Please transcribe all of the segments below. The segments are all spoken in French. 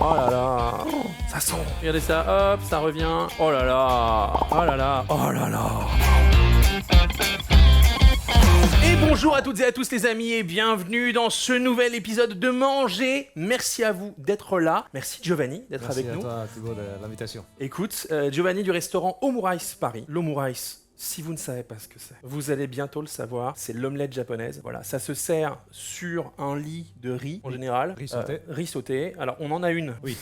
Oh là là. Ça sent. Regardez ça, hop, ça revient. Oh là là. Oh là là. Oh là là. Et bonjour à toutes et à tous les amis et bienvenue dans ce nouvel épisode de Manger. Merci à vous d'être là. Merci Giovanni d'être avec nous. Merci à toi Thibaut de l'invitation. Écoute, Giovanni du restaurant Omurice Paris. L'Omurice, si vous ne savez pas ce que c'est, vous allez bientôt le savoir, c'est l'omelette japonaise. Voilà, ça se sert sur un lit de riz en général. Riz sauté. Riz sauté. Alors on en a une. Oui.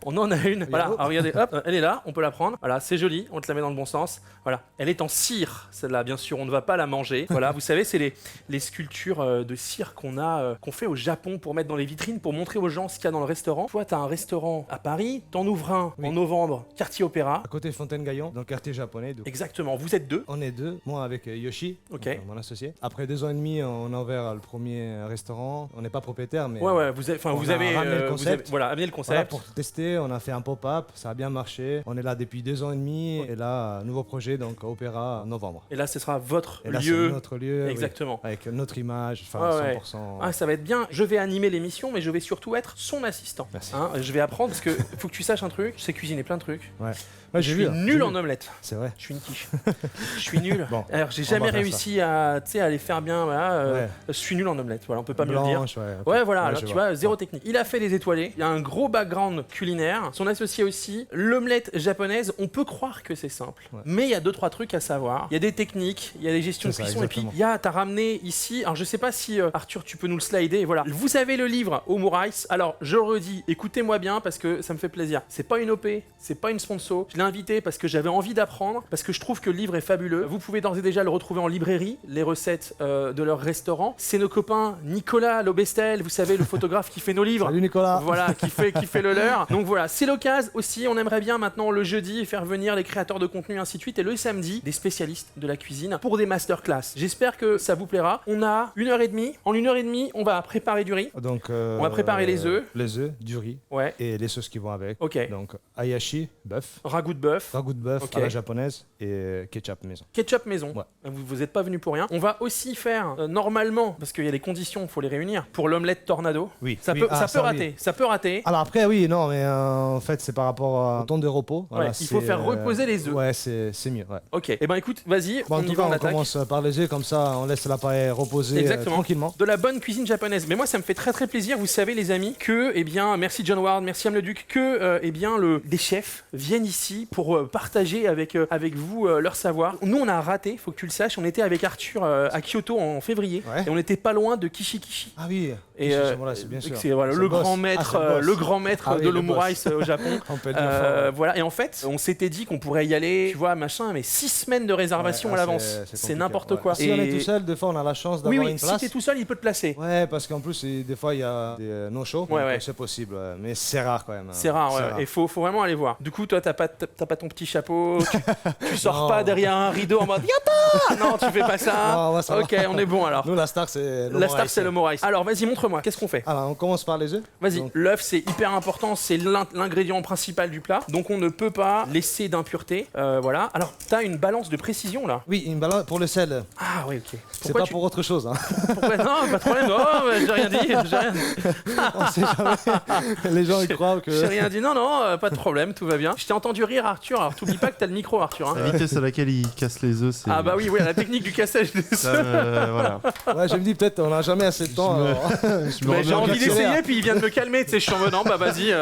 On en a une. Voilà, oh. alors regardez, hop, elle est là, on peut la prendre. Voilà, c'est joli, on te la met dans le bon sens. Voilà, elle est en cire, celle-là, bien sûr, on ne va pas la manger. Voilà, vous savez, c'est les sculptures de cire qu'on fait au Japon pour mettre dans les vitrines, pour montrer aux gens ce qu'il y a dans le restaurant. Toi, tu as un restaurant à Paris, t'en ouvres un en novembre, quartier Opéra. À côté de Fontaine-Gaillon, dans le quartier japonais. Donc. Exactement, vous êtes deux. On est deux, moi avec Yoshi, Ok. mon associé. Après 2 ans et demi, on a ouvert le premier restaurant. On n'est pas propriétaire, mais Ouais, vous avez ramené le concept. Voilà, amené le Voilà, concept. pour tester, on a fait un pop-up, ça a bien marché. On est là depuis 2 ans et demi, et là, nouveau projet, donc Opéra en novembre. Et là, ce sera votre Et là, lieu. c'est notre lieu, Exactement. oui, avec notre image, enfin Ouais. 100%. Ah, ça va être bien. Je vais animer l'émission, mais je vais surtout être son assistant. Merci. Hein, je vais apprendre parce que faut que tu saches un truc. Je sais cuisiner plein de trucs. Ouais, Je j'ai suis vu, nul j'ai en vu. omelette. C'est vrai. Je suis une quiche. Je suis nul. Bon, Alors, j'ai on jamais va faire réussi à les faire bien. Voilà, Ouais. Je suis nul en omelette. Voilà, on peut pas me le dire. Blanche, ouais. ok. Ouais, voilà, Ouais, alors, je tu vois. vois, zéro technique. Il a fait les étoilés, il y a un gros background culinaire. Son associé aussi, l'omelette japonaise, on peut croire que c'est simple. Ouais. Mais il y a 2-3 trucs à savoir. Il y a des techniques, il y a des gestions de C'est ça, cuisson. Et puis, exactement. t'as ramené ici, alors je sais pas si Arthur, tu peux nous le slider. Voilà, vous avez le livre Omurice. Alors, je le redis, écoutez-moi bien parce que ça me fait plaisir. C'est pas une OP, c'est pas une sponsor. Je l'ai invité parce que j'avais envie d'apprendre, parce que je trouve que le livre est fabuleux. Vous pouvez d'ores et déjà le retrouver en librairie, les recettes de leur restaurant. C'est nos copains Nicolas Lobestel, vous savez, le photographe qui fait nos livres. Salut Nicolas. Voilà, qui fait le leur. Donc voilà, c'est l'occasion aussi. On aimerait bien maintenant le jeudi faire venir les créateurs de contenu, ainsi de suite, et le samedi, des spécialistes de la cuisine pour des masterclass. J'espère que ça vous plaira. On a 1h30. En 1h30, on va préparer du riz. Donc, On va préparer les œufs. Les œufs, du riz Ouais. et les sauces qui vont avec. Ok. Donc, hayashi, bœuf, Ragoût de bœuf. ragoût de bœuf Ok. à la japonaise et ketchup maison. Ketchup maison. Ouais. Vous n'êtes pas venu pour rien. On va aussi faire, normalement, parce qu'il y a des conditions, il faut les réunir, pour l'omelette tornado. Oui. Ça Oui, peut, ah, ça peut oui. rater. Ça peut rater. Alors après, oui, non, mais en fait, c'est par rapport au temps de repos. Voilà, il faut c'est, faire reposer les œufs. Ouais, c'est mieux. Ouais. Ok. Eh ben écoute, vas-y, Bon, en on tout y cas, va, on on attaque. commence par les œufs, comme ça, on laisse l'appareil reposer Exactement. tranquillement. De la bonne cuisine japonaise. Mais moi, ça me fait très très plaisir, vous savez les amis, que, eh bien, merci John Ward, merci Am le Duc, que, eh bien, des chefs viennent ici pour partager avec vous leur savoir. Nous, on a raté, faut que tu le saches, on était avec Arthur à Kyoto en février, Ouais. et on n'était pas loin de Kishi. Ah oui, Et voilà, c'est bien sûr. c'est voilà, Ça le, bosse. grand maître, Ah, ça bosse. le grand maître Ah oui, de le l'Omurice au Japon. On peut dire fort. Voilà, et en fait, on s'était dit qu'on pourrait y aller, tu vois, machin, mais 6 semaines de réservation Ouais, à ah, l'avance. c'est C'est compliqué, n'importe ouais. quoi. Si on est tout seul, des fois, on a la chance d'avoir Oui, une si place. t'es tout seul, il peut te placer. Ouais, parce qu'en plus, des fois, il y a des no-show, Ouais, donc, ouais. c'est possible, ouais. Mais c'est rare quand même. C'est rare, ouais. Et faut vraiment aller voir. Du coup, toi, t'as pas ton petit chapeau, tu sors Non. pas derrière un rideau en mode Yata. Non, tu fais pas ça. Non, ouais, ça va. Ok, on est bon alors. Nous, la star, c'est La star, c'est le Omurice. Alors, vas-y, montre-moi. Qu'est-ce qu'on fait? Alors, on commence par les œufs. Vas-y. Donc, L'œuf, c'est hyper important. C'est l'ingrédient principal du plat. Donc, on ne peut pas laisser d'impureté. Voilà. Alors, t'as une balance de précision là. oui, une balance pour le sel. Ah oui, ok. C'est pas pour autre chose. Hein. Pourquoi non, pas de problème. Oh, mais j'ai rien dit. J'ai rien... On sait jamais. Les gens, ils croient que. j'ai rien dit. Non, pas de problème. Tout va bien. Je t'ai entendu rire, Arthur. Alors, t'oublies pas que t'as le micro, Arthur. Hein. La vitesse à laquelle il casse les œufs, c'est. Ah bah oui, la technique du cassage des Ça œufs. voilà. Ouais, je me dis, peut-être, on n'a jamais assez de temps. me- alors. Je me Mais remets j'ai en envie question. d'essayer, puis il vient de me calmer, tu sais, je suis en mode non, bah vas-y.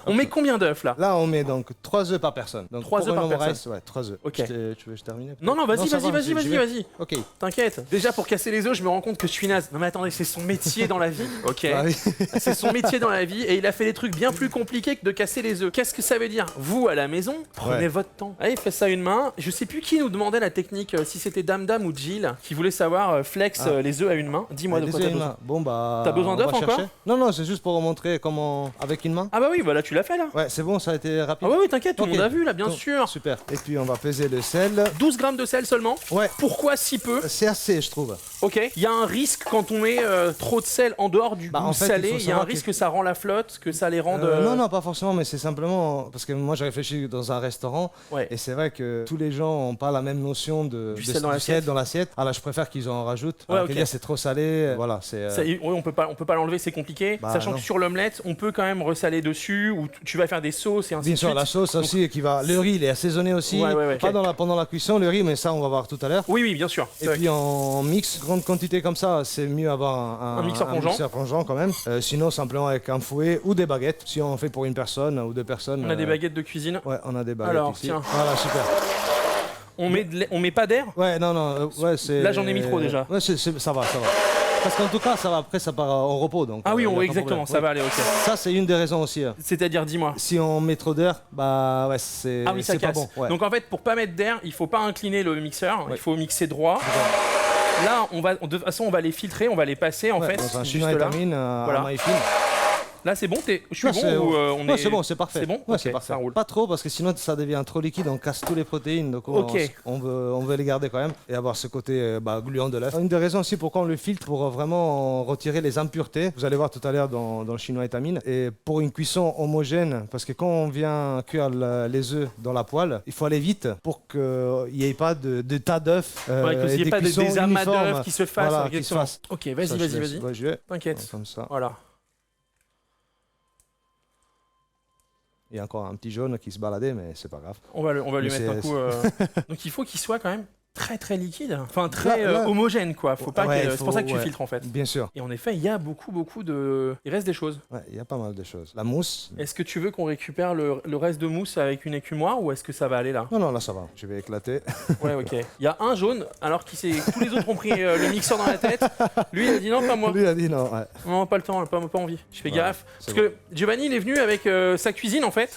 On met combien d'œufs là? Là, on met donc 3 œufs par personne. Donc, 3 pour œufs un par Omurice, ouais, 3 œufs. Ok. Tu veux que je termine? Non, vas-y, ça va, j'y vais. vas-y. Ok. T'inquiète. Déjà, pour casser les œufs, je me rends compte que je suis naze. Non, mais attendez, c'est son métier dans la vie. Ok. Ah oui. C'est son métier dans la vie et il a fait des trucs bien plus compliqués que de casser les œufs. Qu'est-ce que ça veut dire? Vous, à la maison, prenez Ouais. votre temps. Allez, faites ça une main. Je sais plus qui nous demandait la technique, si c'était Dame ou Jill, qui voulait savoir flex les œufs à une main. Dis-moi de Les quoi œufs, t'as une besoin. main. Bon, bah. T'as besoin on d'œufs va encore chercher. Non, c'est juste pour vous montrer comment. Avec une main. Ah bah oui, voilà, tu l'as fait là. Ouais, c'est bon, ça a été rapide. Ah ouais, oui, t'inquiète, tout le Ok. monde a vu là, bien Donc, sûr. Super. Et puis, on va peser le sel. 12 grammes de sel seulement. Ouais. Pourquoi si peu? C'est assez, je trouve. Ok. Il y a un risque quand on met trop de sel en dehors du Bah, goût en fait, salé. il faut Il y a un savoir risque que- que ça rend la flotte, que ça les rende. Non, pas forcément, mais c'est simplement parce que moi j'ai réfléchi suis dans un restaurant Ouais. et c'est vrai que tous les gens n'ont pas la même notion Du sel dans l'assiette. dans l'assiette. Alors je préfère qu'ils en rajoutent. Ouais, Alors ok. que c'est trop salé. Voilà, c'est. Oui, on peut pas l'enlever, c'est compliqué. Bah, Sachant non. que sur l'omelette, on peut quand même ressaler dessus, ou tu vas faire des sauces et ainsi Bien de sûr, suite. la sauce aussi qui va. Le riz, il est assaisonné aussi. Ouais, Pas ok. pendant la cuisson, le riz, mais ça, on va voir tout à l'heure. Oui, bien sûr. Et puis en mix, grande quantité comme ça, c'est mieux avoir Un mixeur plongeant. mixeur plongeant quand même. Sinon, simplement avec un fouet ou des baguettes. Si on fait pour une personne ou deux personnes. On a des baguettes de cuisine. Ouais, on a des baguettes Alors, ici. tiens. Voilà, super. On met pas d'air. Ouais, non, ouais, c'est. Là, j'en ai mis trop, déjà. Ouais, ça va. Parce qu'en tout cas, ça va, après, ça part au repos. Donc, Ah oui, y a pas de exactement, problème. ça va aller, ok. Ça, c'est une des raisons aussi. C'est-à-dire, dis-moi. Si on met trop d'air, bah ouais, c'est Ah oui, ça c'est pas casse. bon. Ouais. Donc en fait, pour pas mettre d'air, il faut pas incliner le mixeur, il faut mixer droit. Là, de toute façon, on va les filtrer, on va les passer en Ouais, fait. dans un juste chinois là. étamine, Voilà. à maille fine. Là, c'est bon, je suis Ouais, bon c'est ou bon. on Ouais, est... c'est bon, c'est parfait. C'est bon Ouais, Ok, c'est parfait. ça roule. Pas trop parce que sinon ça devient trop liquide, on casse toutes les protéines. Donc Ok. on veut les garder quand même et avoir ce côté gluant de l'œuf. Une des raisons aussi pourquoi on le filtre pour vraiment retirer les impuretés. Vous allez voir tout à l'heure dans le chinois étamine. Et pour une cuisson homogène, parce que quand on vient cuire les œufs dans la poêle, il faut aller vite pour qu'il n'y ait pas de tas d'œufs. Ouais, qu'il n'y ait pas des amas d'œufs qui se fassent. Voilà, qui se exactement. fassent. Ok, Ça, vas-y. Ouais, je vais. T'inquiète. Comme ça. Voilà. Il y a encore un petit jaune qui se baladait, mais c'est pas grave. On va lui Mais mettre un c'est- coup. Donc il faut qu'il soit quand même très liquide. Enfin, très Là- homogène, quoi. Faut pas Ouais, que... il C'est faut- pour ça que tu ouais. filtres en fait. Bien sûr. Et en effet, il y a beaucoup de... Il reste des choses. Ouais, il y a pas mal de choses. La mousse. Est-ce que tu veux qu'on récupère le reste de mousse avec une écumoire ou est-ce que ça va aller là? Non, là ça va. Je vais éclater. Ouais, ok. Il y a un jaune, alors que tous les autres ont pris le mixeur dans la tête. Lui, il a dit non, pas moi. Lui a dit non. Ouais. Non, pas le temps, pas envie. Je fais Ouais, gaffe. c'est Parce que Giovanni, il est venu avec sa cuisine en fait.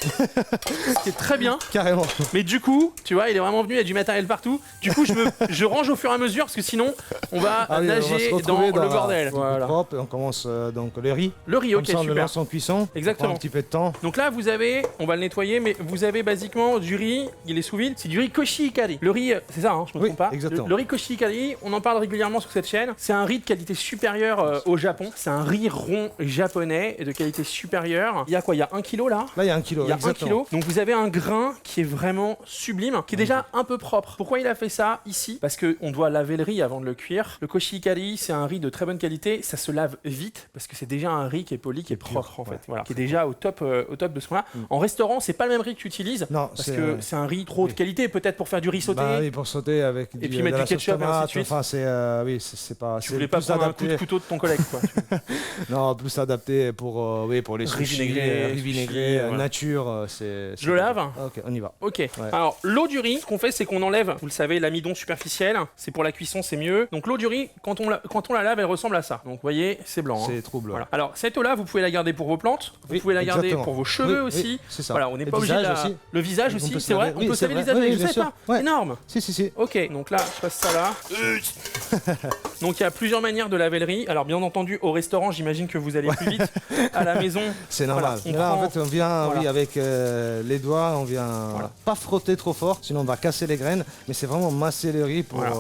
Ce qui est très bien. Carrément. Mais du coup, tu vois, il est vraiment venu, il y a du matériel partout. Du coup, je range au fur et à mesure parce que sinon, on va Ah oui, on va nager se dans retrouver le bordel. Voilà. Propre, et on commence donc le riz. Le riz, Comme ok, ça, on le super. lance en cuisson. Exactement. Ça prend un petit peu de temps. Donc là, vous avez, on va le nettoyer, mais vous avez basiquement du riz, il est sous vide, c'est du riz koshikari. Le riz, c'est ça, hein, je me Oui, trompe pas. exactement. Le riz koshikari, on en parle régulièrement sur cette chaîne. C'est un riz de qualité supérieure au Japon. C'est un riz rond japonais et de qualité supérieure. Il y a quoi? Il y a 1 kilo là? Là, il y a 1 kilo. Il y a 1 exactement. kilo. Donc vous avez un grain qui est vraiment sublime, qui est déjà un peu propre. Pourquoi il a fait ça ici? Parce qu'on doit laver le riz avant de le cuire. Le koshikari, c'est un riz de très bonne qualité. Ça se lave vite parce que c'est déjà un riz qui est poli, qui est propre en fait. Voilà. Qui est déjà au top de ce point-là. En restaurant, c'est pas le même riz que tu utilises. Non, Parce que c'est un riz trop de qualité, peut-être pour faire du riz sauté. Bah oui, pour sauter avec Et puis mettre de du la sauce ketchup et ainsi de tomate. suite. Enfin, oui, c'est pas. Tu c'est voulais pas plus prendre un coup de adapté. couteau de ton collègue, quoi. Non, plus adapté pour les Riz sushis, vinaigré, riz sushi, vinaigré, voilà. nature. Je le lave. Ok, on y va. Ok. Alors l'eau du riz, ce qu'on fait, c'est qu'on enlève, vous le savez, l'amidon superficiel. C'est pour la cuisson, c'est mieux. Donc l'eau du riz, quand on la lave, elle ressemble à ça. Donc vous voyez, c'est blanc. Hein. C'est trouble. Voilà. Alors cette eau-là, vous pouvez la garder pour vos plantes. Vous Oui, pouvez la garder exactement. pour vos cheveux Oui, aussi. oui, c'est ça. Voilà, on n'est Le pas obligé de visage la... aussi. Le visage On aussi, peut c'est vrai. se On laver. peut Oui, se laver c'est le vrai. visage, Oui, je bien sais sûr. pas. Ouais. Énorme. Si. Ok, donc là, je passe ça là. Donc il y a plusieurs manières de laver le riz. Alors bien entendu, au restaurant, j'imagine que vous allez plus vite. À la maison, C'est normal. Voilà, on Mais là, prend- en fait, on vient Voilà. avec les doigts, on vient pas frotter trop fort, sinon on va casser les graines, mais c'est vraiment masser le riz pour Voilà.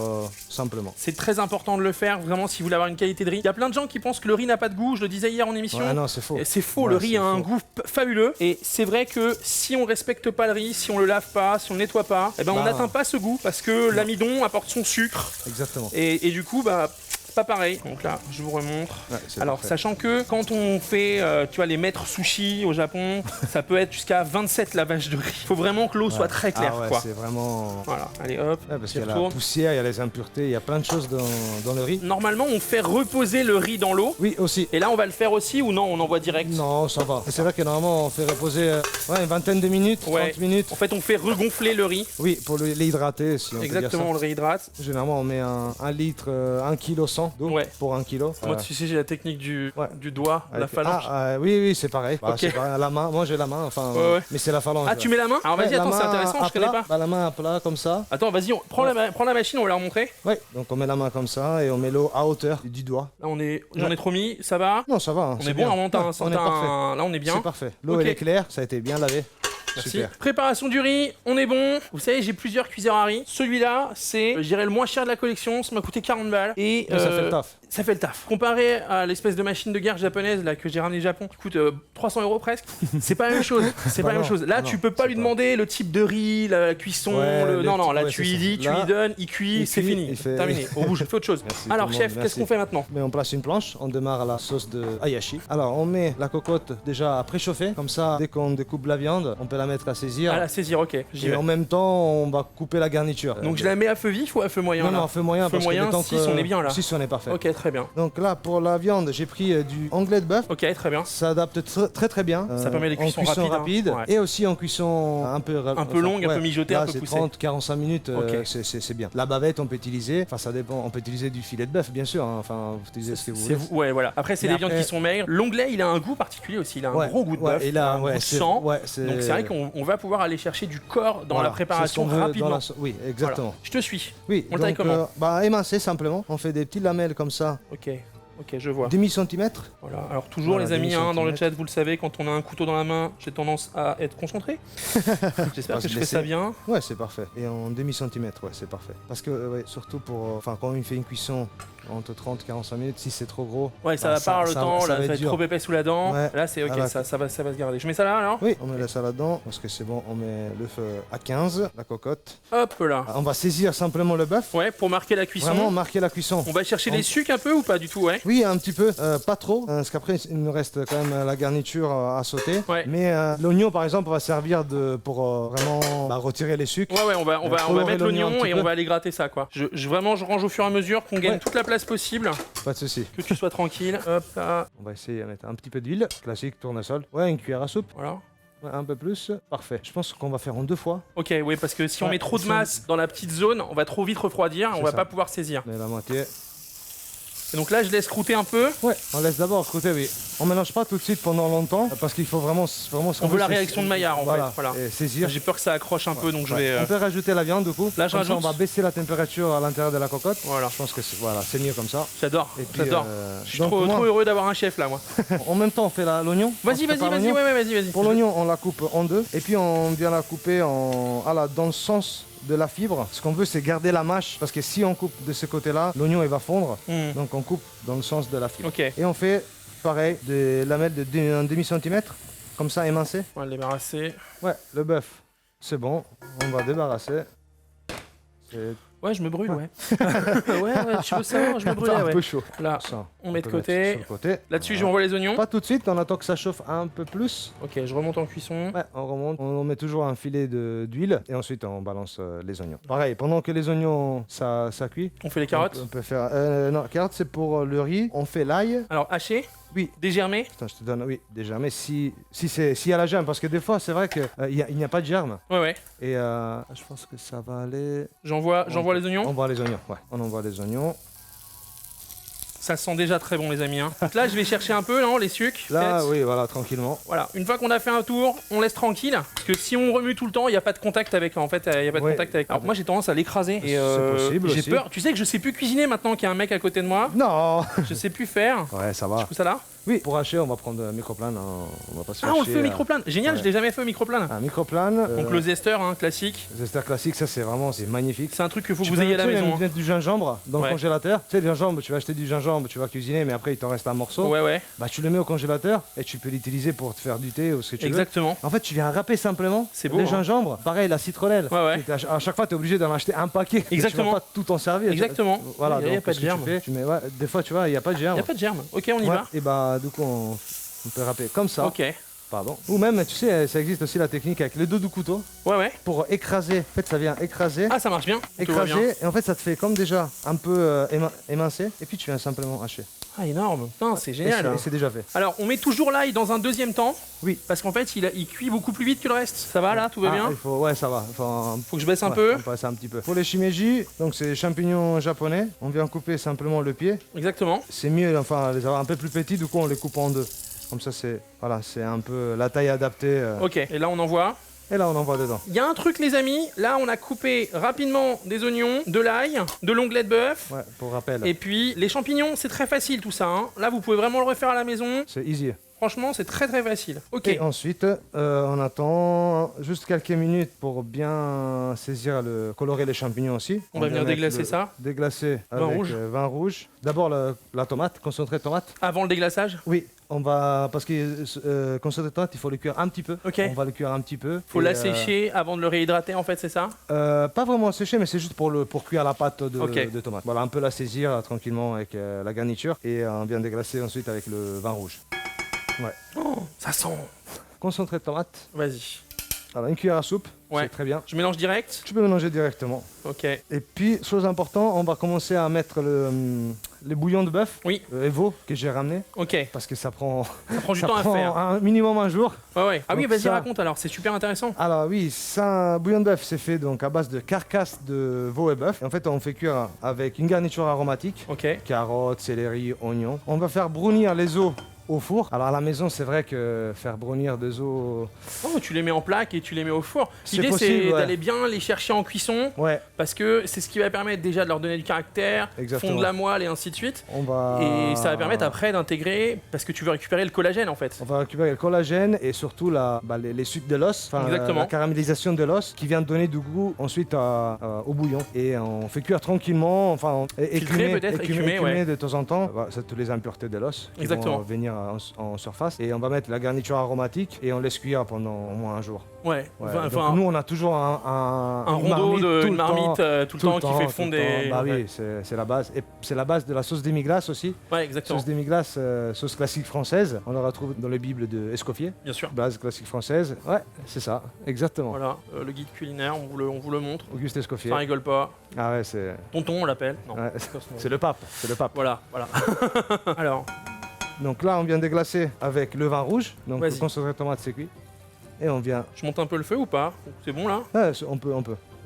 simplement. c'est très important de le faire, vraiment, si vous voulez avoir une qualité de riz. Il y a plein de gens qui pensent que le riz n'a pas de goût. Je le disais hier en émission. Ah non, c'est faux. Et c'est faux, Ouais, le riz c'est a un faux. goût fabuleux. Et c'est vrai que si on respecte pas le riz, si on le lave pas, si on nettoie pas, eh ben on Bah, n'atteint pas ce goût parce que l'amidon apporte son sucre. Exactement. Et du coup, bah, pas pareil. Donc là, je vous remontre. Ouais, c'est Alors, parfait. sachant que quand on fait, tu vois, les maîtres sushi au Japon, ça peut être jusqu'à 27 lavages de riz. Il faut vraiment que l'eau soit très claire, Ah ouais, quoi. c'est vraiment. Voilà, allez hop, Ouais, parce j'y qu'il y a la retourne. poussière, il y a les impuretés, il y a plein de choses dans le riz. Normalement, on fait reposer le riz dans l'eau. Oui, aussi. Et là, on va le faire aussi ou non, on envoie direct? Non, ça va. C'est vrai que normalement, on fait reposer une vingtaine de minutes, Ouais. 30 minutes. En fait, on fait regonfler le riz. Oui, pour l'hydrater, si on Exactement, on peut le réhydrate. dire ça. Généralement, on met un litre, 1 kg 100 d'eau Ouais. pour 1 kg. Moi, tu sais, j'ai la technique du doigt, la Avec- phalange. oui, c'est pareil. Bah, Ok. c'est pareil. La main, moi j'ai la main, enfin, Ouais. mais c'est la phalange. Ah, tu mets la main? Alors vas-y, Ouais, la attends, c'est main intéressant, à je connais plat. pas. Bah, la main à plat comme ça. Attends, vas-y, prends la machine, on va la remontrer. Oui, donc on met la main comme ça et on met l'eau à hauteur du doigt. Là, j'en ai trop mis, ça va? Non, ça va. hein, On c'est est bon, bien. normalement, Ouais, on est parfait. là, on est bien. C'est parfait. L'eau Ok. elle est claire, ça a été bien lavé. Merci. Super. Préparation du riz, on est bon. Vous savez, j'ai plusieurs cuiseurs à riz. Celui-là, c'est, je dirais, le moins cher de la collection. Ça m'a coûté 40 balles. Et Mais ça fait le taf. ça fait le taf. Comparé à l'espèce de machine de guerre japonaise là que j'ai ramené du Japon, qui coûte 300 € presque, c'est pas la même chose. C'est pas la même non, chose. Là, non, tu peux pas c'est lui pas. demander le type de riz, la cuisson. Ouais, les Non, petits- là, ouais, tu c'est lui ça. dis, tu Là, lui donnes, il cuit, il c'est cuit, fini. il fait- Terminé. On bouge, fais autre chose. Merci, Alors, tout le monde, chef, qu'est-ce merci. qu'on fait maintenant? Mais on place une planche, on démarre la sauce de hayashi. Alors on met la cocotte déjà à préchauffer, comme ça dès qu'on découpe la viande, on peut la mettre à saisir. Ah, la saisir, ok. J'y Et vais. en même temps, on va couper la garniture. Donc, je la mets à feu vif ou à feu moyen? Non, là non, feu moyen. Feu parce que moyen, le temps 6, on est bien là. 6, on est parfait. Ok, très bien. Donc là, pour la viande, j'ai pris du anglais de bœuf. Ok, très bien. Ça adapte très très bien. Ça permet les en cuissons cuisson rapides, hein. Ouais. et aussi en cuisson un peu longue, un peu mijotée, là, un peu c'est poussée. 30-45 minutes, Ok. c'est bien. La bavette, on peut utiliser, enfin ça dépend, on peut utiliser du filet de bœuf, bien sûr, hein. Enfin vous utilisez ce que vous voulez. Ouais, voilà. Après, c'est Mais des viandes après- qui sont maigres. L'onglet, il a un goût particulier aussi. Il a un Ouais, gros goût de ouais, bœuf, et là, un ouais, goût de c'est- sang. ouais, Donc, c'est vrai qu'on va pouvoir aller chercher du corps dans Voilà, la préparation c'est ce qu'on veut dans rapidement. Oui, exactement. Voilà. Je te suis. Oui, On le taille donc, comment bah émincer simplement. On fait des petites lamelles comme ça, Ok, je vois. demi-centimètre. Voilà. Alors, toujours, Voilà, les amis, dans le demi-centimètre. chat, vous le savez, quand on a un couteau dans la main, j'ai tendance à être concentré. J'espère Pas que se je fais ça blesser. bien. Ouais, c'est parfait. Et en demi-centimètre, ouais, c'est parfait. Parce que, ouais, surtout pour. Enfin, quand on fait une cuisson entre 30 et 45 minutes, si c'est trop gros. Ouais, ça bah, va pas avoir le temps, ça là, va ça va être dur. trop épais sous la dent. Ouais. Là, c'est ok, Ah, bah, ça va se garder. Je mets ça là, alors Oui, on met ça là-dedans, parce que c'est bon, on met le feu à 15, la cocotte. Hop là. On va saisir simplement le bœuf. Ouais, pour marquer la cuisson. Vraiment marquer la cuisson. On va chercher On- les sucres un peu ou pas du tout, ouais? Oui, un petit peu, pas trop, parce qu'après il nous reste quand même la garniture à sauter. Ouais. Mais l'oignon par exemple va servir pour vraiment retirer les sucres. Ouais, on va colorer mettre l'oignon un l'oignon petit et peu. on va aller gratter ça, quoi. Vraiment, je range au fur et à mesure qu'on gagne Ouais. toute la place possible, Pas de souci. que tu sois tranquille. Hop là, On va essayer de mettre un petit peu d'huile, classique tournesol. Ouais, une cuillère à soupe, voilà. ouais, un peu plus. Parfait. Je pense qu'on va faire en 2 fois. Ok, oui, parce que si on Ouais, met trop de si on- masse dans la petite zone, on va trop vite refroidir, on C'est va ça. pas pouvoir saisir. Mais la moitié. Et donc là, je laisse croûter un peu. Ouais, on laisse d'abord croûter, oui. On mélange pas tout de suite pendant longtemps parce qu'il faut vraiment ce On qu'on veut la c'est- réaction de Maillard, en voilà, fait. Voilà. et saisir. J'ai peur que ça accroche un peu, donc je Ouais. vais. On peut rajouter la viande du coup. Là, je Comme ça, rajoute. on va baisser la température à l'intérieur de la cocotte. Voilà. Je pense que c'est mieux comme ça. J'adore, Et puis, j'adore. Je suis donc, trop moi, heureux d'avoir un chef là, moi. en même temps, on fait l'oignon. Vas-y, On prépare ouais, l'oignon. vas-y. Pour l'oignon, on la coupe en deux. Et puis, on vient la couper dans le sens de la fibre. Ce qu'on veut, c'est garder la mâche. Parce que si on coupe de ce côté-là, l'oignon, il va fondre. Hmm. Donc, on coupe dans le sens de la fibre. Ok, Et on fait pareil, des lamelles de un demi-centimètre. Comme ça, émincé. on va le débarrasser. Ouais, le bœuf, c'est bon. On va débarrasser. C'est Ouais, je me brûle, ouais. ouais, tu veux savoir, je me brûlais, un ouais. peu chaud. Là, Ça, on met de peut mettre côté. sur le côté. Là-dessus, Voilà. j'envoie les oignons. Pas tout de suite, on attend que ça chauffe un peu plus. Ok, je remonte en cuisson. Ouais, on remonte, on met toujours un filet d'huile et ensuite on balance les oignons. Pareil, pendant que les oignons ça cuit, On fait les carottes. on peut faire. Non, carottes c'est pour le riz. On fait l'ail. Alors, haché, Oui. dégermé. Attends, je te donne. Oui, déjà. Mais s'il y a la germe, parce que des fois c'est vrai qu'il il n'y a pas de germe. Ouais. Et je pense que ça va aller. J'envoie les On oignons. envoie les oignons. Ouais, on envoie les oignons. Ça sent déjà très bon, les amis. Hein. Donc là, je vais chercher un peu, non, les sucres. Là, peut-être. oui, voilà, tranquillement. Voilà. Une fois qu'on a fait un tour, on laisse tranquille. Parce que si on remue tout le temps, il n'y a pas de contact avec. En fait, il n'y a pas de Ouais. contact avec. Alors, moi, j'ai tendance à l'écraser. Et C'est possible j'ai aussi. peur. Tu sais que je sais plus cuisiner maintenant qu'il y a un mec à côté de moi. Non. Je sais plus faire. Ouais, ça Je va. coupe ça là. Oui, pour hacher, on va prendre un microplane. On va pas se faire Ah, on le chier, fait au microplane. Génial, ouais. je l'ai jamais fait au microplane. Un microplane. Donc le zester, hein, classique. Zester classique, ça c'est magnifique. C'est un truc qu'il faut que Tu vous peux ayez à la mettre, maison. hein. mettre du gingembre dans Ouais. le congélateur. Tu sais, le gingembre, tu vas acheter du gingembre, tu vas cuisiner, mais après il t'en reste un morceau. Ouais. Bah tu le mets au congélateur et tu peux l'utiliser pour te faire du thé ou ce que tu Exactement. veux. En fait, tu viens râper simplement C'est beau, le hein. gingembre. Pareil, la citronnelle. Ouais. À chaque fois, tu es obligé d'en acheter un paquet. Exactement. Tu vas pas tout en servir. Exactement. Voilà, Il y a donc, pas de ce que tu germe. fais, tu mets, ouais, des fois, tu vois, il n'y a pas de Il germe. n'y a pas de germe. Ok, on y Ouais, va. et bah, du coup, on peut râper comme ça. Ok. Pardon. Ou même, tu sais, ça existe aussi la technique avec les deux du couteau Ouais. pour écraser. En fait, ça vient écraser. Ah, ça marche bien. Tout va bien. Écraser, et en fait, ça te fait comme déjà un peu émincé, et puis tu viens simplement hacher. Ah, énorme. Putain, c'est Et génial. c'est déjà fait. Alors, on met toujours l'ail dans un deuxième temps. Oui. Parce qu'en fait, il cuit beaucoup plus vite que le reste. Ça va là, tout va bien. Ouais, ça va. Enfin, Faut que je baisse un ouais, peu. on passe un petit peu. Pour les shimeji, donc c'est des champignons japonais. On vient couper simplement le pied. Exactement. C'est mieux, enfin, les avoir un peu plus petits, du coup, on les coupe en deux. Comme ça, c'est un peu la taille adaptée. Ok. Et là, on envoie. Et là, on envoie dedans. Il y a un truc, les amis. Là, on a coupé rapidement des oignons, de l'ail, de l'onglet de bœuf. Ouais, pour rappel. Et puis, les champignons, c'est très facile tout ça. Hein. Là, vous pouvez vraiment le refaire à la maison. C'est easy. Franchement, c'est très très facile. Ok. Et ensuite, on attend juste quelques minutes pour bien saisir colorer les champignons aussi. On va venir mettre déglacer ça. Déglacer Vin avec rouge. Vin rouge. D'abord la tomate, concentré de tomate. Avant le déglaçage. Oui, on va parce que concentré de tomate, il faut le cuire un petit peu. Ok. On va le cuire un petit peu. Faut Et, l'assécher avant de le réhydrater en fait, c'est ça? pas vraiment sécher, mais c'est juste pour cuire la pâte Ok. de tomate. Voilà, un peu la saisir tranquillement avec la garniture et on vient déglacer ensuite avec le vin rouge. Oh, ça sent. Concentré de tomate. Vas-y. Alors une cuillère à soupe, Ouais. c'est très bien. Je mélange direct. Tu peux mélanger directement. Ok. Et puis, chose importante, on va commencer à mettre les bouillons de bœuf, Oui. Evo, que j'ai ramené, Ok. parce que ça prend, Ça prend du ça temps à prend faire. un minimum un jour. Ouais, ouais. Ah oui, Donc vas-y, ça- raconte alors. C'est super intéressant. Alors oui, ça, bouillon de bœuf, c'est fait donc à base de carcasse de veau et bœuf. En fait, on fait cuire avec une garniture aromatique, Ok. carottes, céleri, oignons. On va faire brunir les os au four. Alors à la maison, c'est vrai que faire brunir des os, Oh, tu les mets en plaque et tu les mets au four. C'est L'idée, possible, c'est ouais. d'aller bien les chercher en cuisson ouais, parce que c'est ce qui va permettre déjà de leur donner du caractère, Exactement. fondre la moelle et ainsi de suite. on va... Et ça va permettre après d'intégrer, parce que tu veux récupérer le collagène en fait. On va récupérer le collagène et surtout les sucres de l'os, enfin, Exactement. la caramélisation de l'os qui vient donner du goût ensuite au bouillon. Et on fait cuire tranquillement, enfin Filtrer peut-être, écumer, ouais. de temps en temps. Voilà, c'est toutes les impuretés de l'os qui Exactement. vont venir en surface. Et on va mettre la garniture aromatique et on laisse cuire pendant au moins un jour. Ouais. Ouais, Enfin, donc nous on a toujours un un une rondeau tout une le temps. marmite tout le temps qui fait fondre tout le temps. des. Bah Ouais. oui, c'est la base. Et c'est la base de la sauce demi-glace aussi. Ouais, exactement. Sauce demi-glace, sauce classique française. On la retrouve dans les bibles de Escoffier. Bien sûr. Base classique française. Ouais, c'est ça, exactement. Voilà, le guide culinaire, on vous le montre. Auguste Escoffier. Ça rigole pas. Ah ouais, c'est Tonton, on l'appelle. Non. ouais, c'est pas son nom. c'est le pape. C'est le pape. Voilà, voilà. Alors, Donc là, on vient déglacer avec le vin rouge. Donc Vas-y. le concentré de tomate, c'est cuit. Et on vient. je monte un peu le feu ou pas? C'est bon là? Ah, on peut.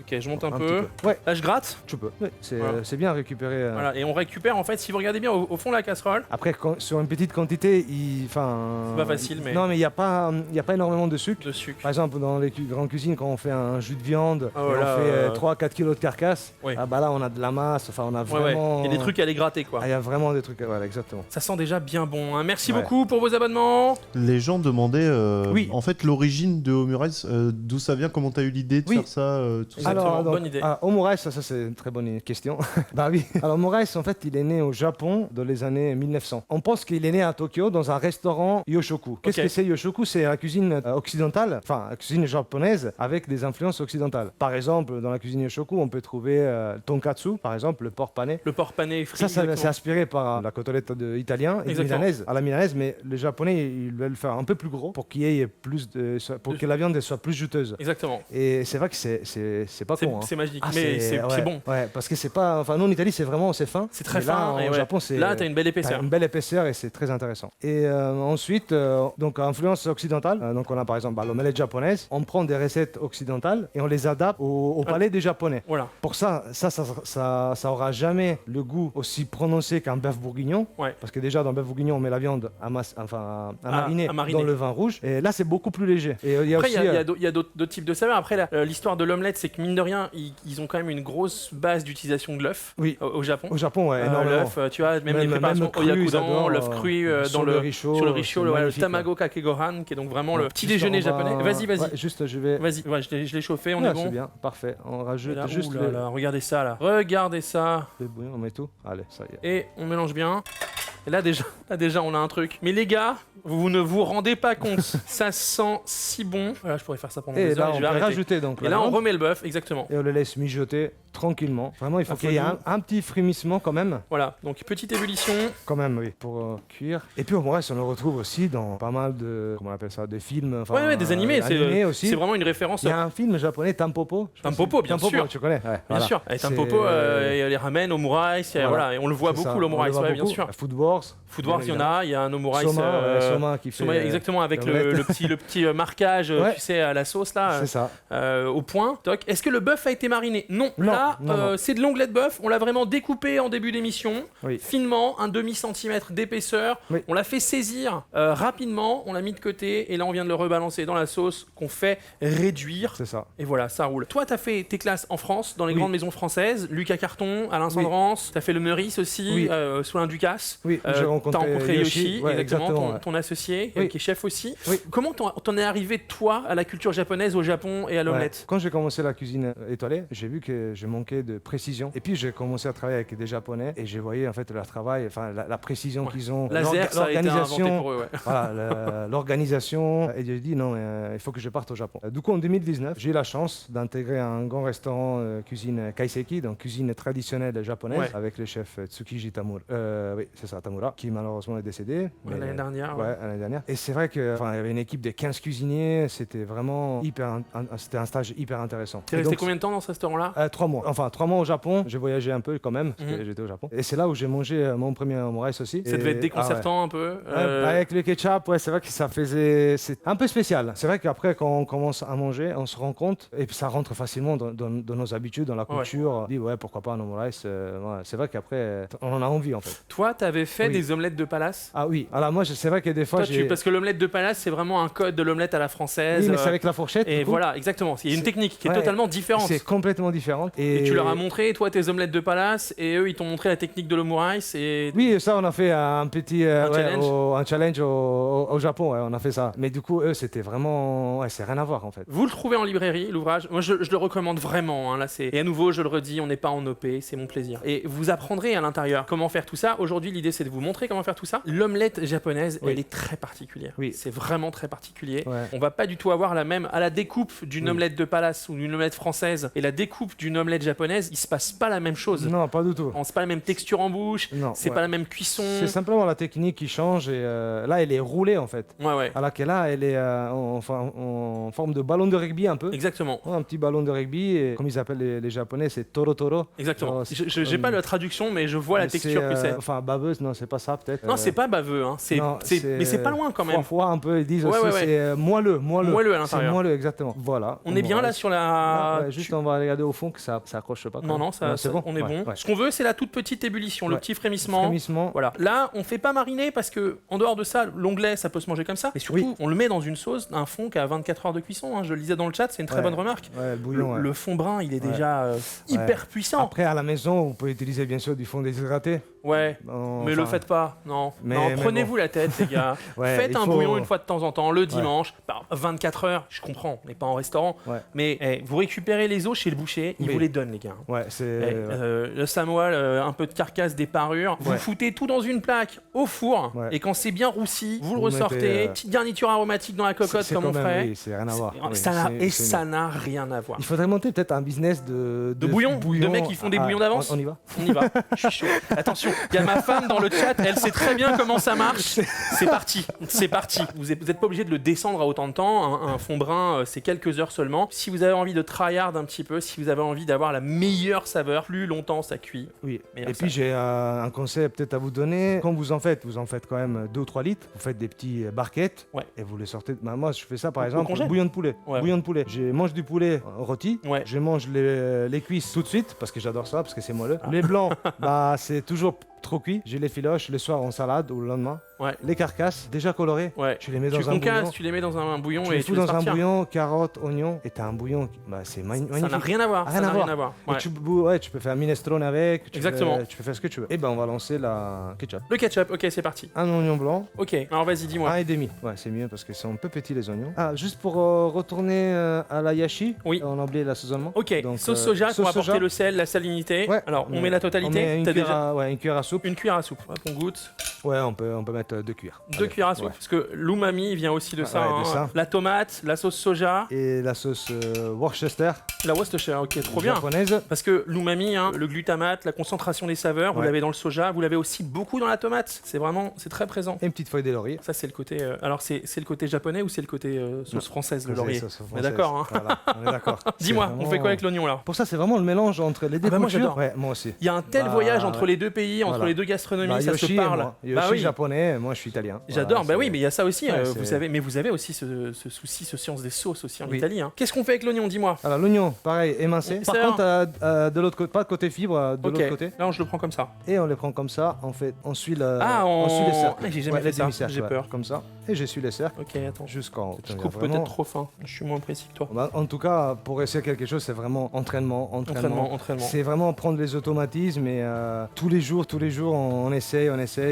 Ok, je monte un petit peu. Ouais, Là, je gratte. tu peux. Ouais, c'est Voilà. c'est bien récupéré. Voilà, et on récupère en fait, si vous regardez bien au fond de la casserole. Après, sur une petite quantité, enfin. C'est pas facile, mais- Non, mais il n'y a pas énormément de sucre. De sucre. Par exemple, dans les grandes cuisines, quand on fait un jus de viande, Ah, et voilà, on fait 3-4 kilos de carcasse, Ouais. ah bah là, on a de la masse. Enfin, on a Ouais, ouais. vraiment. Il y a des trucs à les gratter quoi. Ah, il y a vraiment des trucs. Voilà, exactement. Ça sent déjà bien bon. Hein. Merci Ouais. beaucoup pour vos abonnements. Les gens demandaient Oui. en fait l'origine de Omurice, d'où ça vient, comment tu as eu l'idée de Oui. faire ça, tout ça. Exactement, bonne idée. Omurice, ça c'est une très bonne question. Bah oui. Alors Omurice, en fait, il est né au Japon dans les années 1900. On pense qu'il est né à Tokyo dans un restaurant Yoshoku. Qu'est-ce Ok. que c'est Yoshoku? C'est la cuisine occidentale, enfin la cuisine japonaise avec des influences occidentales. Par exemple, dans la cuisine Yoshoku, on peut trouver tonkatsu, par exemple, le porc pané. Le porc pané frit. Ça, c'est exactement. inspiré par la côtelette italien et Exactement. milanaise, à la milanaise, mais les Japonais, ils veulent le faire un peu plus gros pour qu'il y ait plus pour que la viande soit plus juteuse. Exactement. Et c'est vrai que c'est pas C'est con. Hein. c'est magique, Ah, mais c'est ouais, bon. Ouais, parce que c'est pas. Enfin, nous en Italie, c'est très C'est très Mais là, fin. en et ouais. Japon, c'est. Là, t'as une belle t'as épaisseur. une belle épaisseur et c'est très intéressant. Et ensuite, donc influence occidentale. Donc on a par exemple l'omelette japonaise. On prend des recettes occidentales et on les adapte au palais des Japonais. Voilà. Pour ça aura jamais le goût aussi prononcé qu'un bœuf bourguignon. Ouais. Parce que déjà dans le bœuf bourguignon, on met la viande à mariner à mariner. dans le vin rouge. Et là, c'est beaucoup plus léger. Et il y a Après, aussi. il y a d'autres types de saveurs. Après, l'histoire de l'omelette, c'est que mine de rien, ils ont quand même une grosse base d'utilisation de l'œuf Oui. au Japon. Au Japon, ouais, énormément. L'œuf, tu vois, même les préparations cru, ils oyakodon, adorent, l'œuf cru sur dans le richo, sur le richo, c'est le magnifique, tamago kake gohan, qui est donc vraiment le petit Juste, déjeuner on va- japonais. Vas-y, vas-y. Ouais, juste, je vais. Vas-y, ouais, je l'ai chauffé, on Ah, est bon. C'est bien, parfait. On Et rajoute là, juste ouh là là, regardez ça là. Regardez ça. le bouillon, on met tout. Allez, ça y est. Et on mélange bien. Et là déjà, on a un truc. Mais les gars, vous ne vous rendez pas compte. Ça sent si bon. Voilà, je pourrais faire ça pendant Et des là, heures. on Je peut vais arrêter. rajouter donc Et la là, on viande. remet le bœuf, exactement. Et on le laisse mijoter tranquillement. Vraiment, il faut Un qu'il y ait feu doux. un petit frémissement quand même. Voilà, donc petite ébullition. Quand même, oui, pour cuire. Et puis, au moins, on le retrouve aussi dans pas mal de. Comment on appelle ça? De films. Enfin, Ouais, des animés. aussi. C'est vraiment une référence. Il y a un film japonais, Tampopo. Je sais pas Tampopo, bien sûr. Tu connais? Ouais, Bien voilà. sûr. Avec un C'est- popo, il y a les ramen, omurais, Voilà. voilà. Et on le voit C'est ça, beaucoup, on l'omurais, le voit ouais, bien beaucoup. sûr. Food Wars. Food Wars, il y en a, il y a un omurais. Soma qui fait. Soma, exactement, avec l'omelette. le petit marquage, Ouais. tu sais, à la sauce là, C'est ça. au point. Toc. Est-ce que le bœuf a été mariné? Non. Non, Là, non. c'est de l'onglet de bœuf. On l'a vraiment découpé en début d'émission, Oui. finement, un demi-centimètre d'épaisseur. Oui. On l'a fait saisir rapidement, on l'a mis de côté et là on vient de le rebalancer dans la sauce qu'on fait réduire. C'est ça. Et voilà, ça roule. Toi, t'as fait tes classes en France, dans les Oui. grandes maisons françaises. Lucas Carton, Alain Oui. Sandrance. T'as fait le Meurice aussi, Oui. Solin Ducasse. Oui. Oui, j'ai T'as rencontré rencontré Yoshi, ouais, exactement, ouais. ton associé, Oui. qui est chef aussi. Oui. Comment t'en es arrivé, toi, à la culture japonaise, au Japon et à l'omelette? Ouais. Quand j'ai commencé la cuisine étoilée, j'ai vu que je manquais de précision. Et puis j'ai commencé à travailler avec des Japonais et j'ai voyé en fait leur travail, enfin la précision qu'ils ont, Laser, ça a été inventé pour eux, ouais. voilà, l'organisation. Et j'ai dit non, il faut que je parte au Japon. Du coup, en 2019, j'ai eu la chance d'intégrer un grand restaurant cuisine kaiseki, donc cuisine traditionnelle japonaise, Ouais. avec le chef Tsukiji Tamura. Oui, c'est ça, Tamura, qui malheureusement est décédé. Ouais, l'année dernière. Ouais, l'année dernière. Et c'est vrai qu'il y avait une équipe de 15 cuisiniers, c'était vraiment c'était un stage hyper intéressant. T'es Et resté donc, combien de temps dans ce restaurant-là? 3 mois. Enfin, 3 mois au Japon. J'ai voyagé un peu quand même, parce que j'étais au Japon. Et c'est là où j'ai mangé mon premier omurice aussi. Ça devait être déconcertant un peu. Avec le ketchup, ouais, c'est vrai que ça faisait. C'est un peu spécial. C'est vrai qu'après, quand on commence à manger, on se rend compte, et puis ça rentre facilement dans nos habitudes, dans la culture. On dit, ouais, pourquoi pas un omurice. Ouais. C'est vrai qu'après, on en a envie en fait. Toi, t'avais fait Oui. des omelettes de palace? Ah oui. Alors moi, c'est vrai que des fois, Parce que l'omelette de palace, c'est vraiment un code de l'omelette à la française. Oui, mais c'est avec la fourchette. Et du coup. voilà, exactement. Il y a une technique qui est Ouais, totalement différente. C'est complètement différente. Et tu leur as montré, toi, tes omelettes de palace, et eux, ils t'ont montré la technique de l'omurice. Et... Oui, ça, on a fait un petit challenge. un challenge au Japon, ouais, on a fait ça. Mais du coup, eux, c'était vraiment. Ouais, c'est rien à voir en fait. Vous le trouvez en librairie, l'ouvrage. Moi, je le recommande vraiment. Hein, là, et à nouveau, je le redis, on n'est pas en OP, c'est mon plaisir. Et vous apprendrez à l'intérieur comment faire tout ça. Aujourd'hui, l'idée, c'est de vous montrer comment faire tout ça. L'omelette japonaise, Oui. elle est très particulière. Oui. C'est vraiment très particulier. Ouais. On va pas du tout avoir la même à la découpe d'une omelette de palace ou d'une omelette française et la découpe d'une omelette japonaise, il se passe pas la même chose. Non, pas du tout. C'est pas la même texture en bouche, Non, c'est ouais. pas la même cuisson. C'est simplement la technique qui change. Et là, elle est roulée en fait. Ouais. Alors que là, elle est en forme de ballon de rugby un peu. Exactement. Ouais, un petit ballon de rugby. Et comme ils appellent les Japonais, c'est toro toro. Exactement. Genre, J'ai pas la traduction, mais je vois la texture que c'est. Enfin, baveuse, non, c'est pas ça peut-être. Non, c'est pas baveux, hein. Mais c'est pas loin quand même. Froid un peu, ils disent Ouais, aussi, ouais. c'est moelleux. Moelleux à l'intérieur. C'est moelleux, exactement. Voilà. On est bien là sur la. Ouais, juste on va regarder au fond que ça accroche pas. Non, c'est bon. on est bon. Ouais. Ce qu'on veut, c'est la toute petite ébullition, le Ouais. petit frémissement. Frémissement. Voilà. Là, on fait pas mariner parce que, en dehors de ça, l'onglet, ça peut se manger comme ça. Et surtout, Oui. on le met dans une sauce, un fond qui a 24 heures de cuisson. Hein. Je le disais dans le chat, c'est une très Ouais. bonne remarque. Ouais, le bouillon. ouais. Le fond brun, il est Ouais. déjà hyper puissant. Après, à la maison, vous pouvez utiliser bien sûr du fond déshydraté. Ouais. Mais le faites pas, non. Mais Prenez-vous bon. la tête, les gars. Ouais, Faites il un faut- bouillon une fois de temps en temps, le dimanche, par 24 heures. Je comprends, on n'est pas en restaurant. Ouais. Mais vous récupérez les os chez le boucher, il Oui. vous les donne, les gars. Ouais, c'est. Le samoa, un peu de carcasse, des parures. Vous Ouais. foutez tout dans une plaque au four. Ouais. Et quand c'est bien roussi, vous le Vous ressortez. mettez, Petite garniture aromatique dans la cocotte, c'est comme on quand même, ferait. oui, c'est rien à voir. Oui, Ça n'a rien à voir. Il faudrait monter peut-être un business de bouillon, de mecs qui font des bouillons d'avance. On y va. On y va, je suis chaud. Attention, il y a ma femme dans le chat, elle sait très bien comment ça marche. C'est parti, c'est parti. Vous n'êtes pas obligé de le descendre à autant de temps. Un fond brun, c'est quelques heures seulement. Si vous avez envie de tryhard un petit peu, si vous avez envie d'avoir la meilleure saveur, plus longtemps ça cuit. Oui. Meilleure Et puis j'ai un conseil peut-être à vous donner. Quand vous en faites quand même 2 ou 3 litres. Vous faites des petits barquettes. Ouais. Et vous les sortez. Bah, moi, je fais ça par Au exemple. congèle. Bouillon de poulet. Ouais. Bouillon de poulet. Je mange du poulet rôti. Ouais. Je mange les cuisses tout de suite parce que j'adore ça parce que c'est moelleux. Les blancs, bah c'est toujours trop cuit. Je les filoche le soir en salade ou le lendemain. Ouais. Les carcasses déjà colorées. Ouais. Tu les mets Tu dans un bouillon. concasses, tu les mets dans un bouillon Tu et les tu fous laisses dans un partir. bouillon, carottes, oignons, et t'as un bouillon, c'est magnifique. Ça n'a rien à voir. Rien ça à n'a voir. Ouais. Et tu peux faire un minestrone avec, Exactement. tu peux faire ce que tu veux. Et ben on va lancer la ketchup. Le ketchup, ok, c'est parti. Un oignon blanc, Ok, alors vas-y, dis-moi. 1,5. Ouais, c'est mieux parce qu'ils sont un peu petits les oignons. Ah, juste pour retourner à la yashi, Oui. on a oublié l'assaisonnement. Ok, Donc, sauce soja pour sauce apporter soja. le sel, la salinité. Ouais. Alors, on met la On totalité. met une T'as cuillère, déjà une cuillère à soupe. une cuillère à soupe. Hop, on goûte. Ouais, on peut mettre 2 cuillères. 2 Allez, cuillères à soupe. ouais. Parce que l'umami vient aussi de ça. ouais, de hein. ça. La tomate, la sauce soja, Et la sauce Worcester la Worcestershire. Ok, trop bien. japonaise. Parce que l'umami, hein, le glutamate, la concentration des saveurs, vous Ouais. l'avez dans le soja, vous l'avez aussi beaucoup dans la tomate. C'est très présent. Et une petite feuille de laurier. Ça, c'est le côté. Alors, c'est le côté japonais ou c'est le côté sauce française, le laurier? Sauce On est française. d'accord, hein. Voilà, on est d'accord. Dis-moi, C'est on vraiment- fait quoi avec l'oignon là? Pour ça, c'est vraiment le mélange entre les deux bah, moi, cultures. j'adore. Ouais, moi aussi. Il y a un tel Bah, voyage entre les deux pays, entre voilà. les deux gastronomies, Bah, ça Yoshi se et parle. moi. Yoshi Bah oui. japonais, moi je suis italien. J'adore, Voilà, bah oui, c'est- mais il y a ça aussi, Ouais, vous c'est- savez, mais vous avez aussi ce souci, ce science des sauces aussi en Oui. Italie. Hein. Qu'est-ce qu'on fait avec l'oignon, dis-moi? Alors l'oignon, pareil, émincé. Par Sœur. contre, de l'autre côté, pas de côté fibre, de Ok, l'autre côté. là je le prends comme ça. Et on les prend comme ça, on fait, on suit on suit les cercles. J'ai jamais fait les ça, demi-cercles, j'ai peur. Comme ça. Et je suis les cercles Ok, attends. jusqu'en haut. Je coupe peut-être trop fin, je suis moins précis que toi. Bah, en tout cas, pour essayer quelque chose, c'est vraiment entraînement. Entraînement. C'est vraiment prendre les automatismes et tous les jours, les jours, on essaye,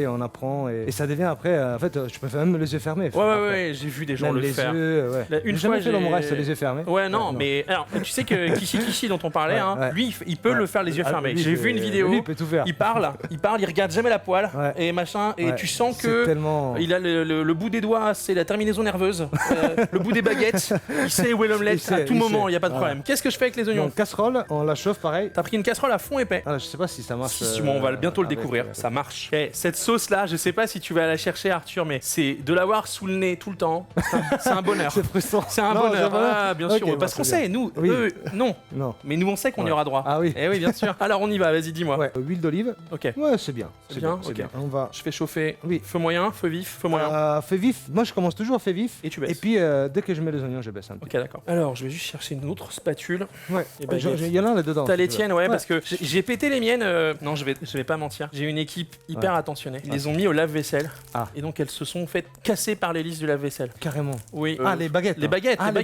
on apprend et ça devient après. En fait, je peux faire même les yeux fermés. Ouais, j'ai vu des gens même le les faire. Yeux, ouais. Là, une J'ai fois, jamais fait le Moraïs les yeux fermés. Ouais, non, mais alors, tu sais que Kishi dont on parlait, Ouais, hein, ouais. lui, il peut le faire les yeux Ah, fermés. lui, J'ai vu une vidéo. Lui, il peut tout faire. Il parle, il regarde jamais la poêle Ouais. et machin, et Ouais, tu sens c'est que tellement... il a le bout des doigts, c'est la terminaison nerveuse, le bout des baguettes, il sait où est l'omelette à tout moment, il y a pas de problème. Qu'est-ce que je fais avec les oignons? Donc casserole, on la chauffe pareil. T'as pris une casserole à fond épais. Ah, je sais pas si ça marche. Si, on va bientôt le avec, découvrir, ça marche. Cette sauce là, je sais pas si tu vas la chercher Arthur, mais c'est de l'avoir sous le nez tout le temps. C'est un bonheur. C'est frustrant. C'est un Non, bonheur. c'est Ah, bien sûr, Ok, parce bah, qu'on c'est bien. sait, nous, Oui. eux, non. Non. Mais nous, on sait qu'on y Ouais. aura droit. Ah oui. Eh oui, bien sûr. Alors on y va, vas-y, dis-moi. Ouais, huile d'olive. Ok. Ouais, c'est bien. C'est bien, c'est ok. bien. On va. Je fais chauffer Oui. feu moyen, feu vif, feu moyen. Feu vif. Moi, je commence toujours feu vif. Et tu baisses. Et puis, dès que je mets les oignons, je baisse un peu. Ok, d'accord. Alors, je vais juste chercher une autre spatule. Ouais. Et baguettes. Il y en a là-dedans. T'as si les tu veux. tiennes, ouais, parce que j'ai pété les miennes. Non, je vais pas mentir. J'ai une équipe hyper attentionnée. Ils les ont mis au lave-vaisselle. Ah. Et donc, elles se sont faites casser par l'hélice du lave-vaisselle. Carrément. Oui. Ah, les baguettes. Les hein. baguettes, Ah, les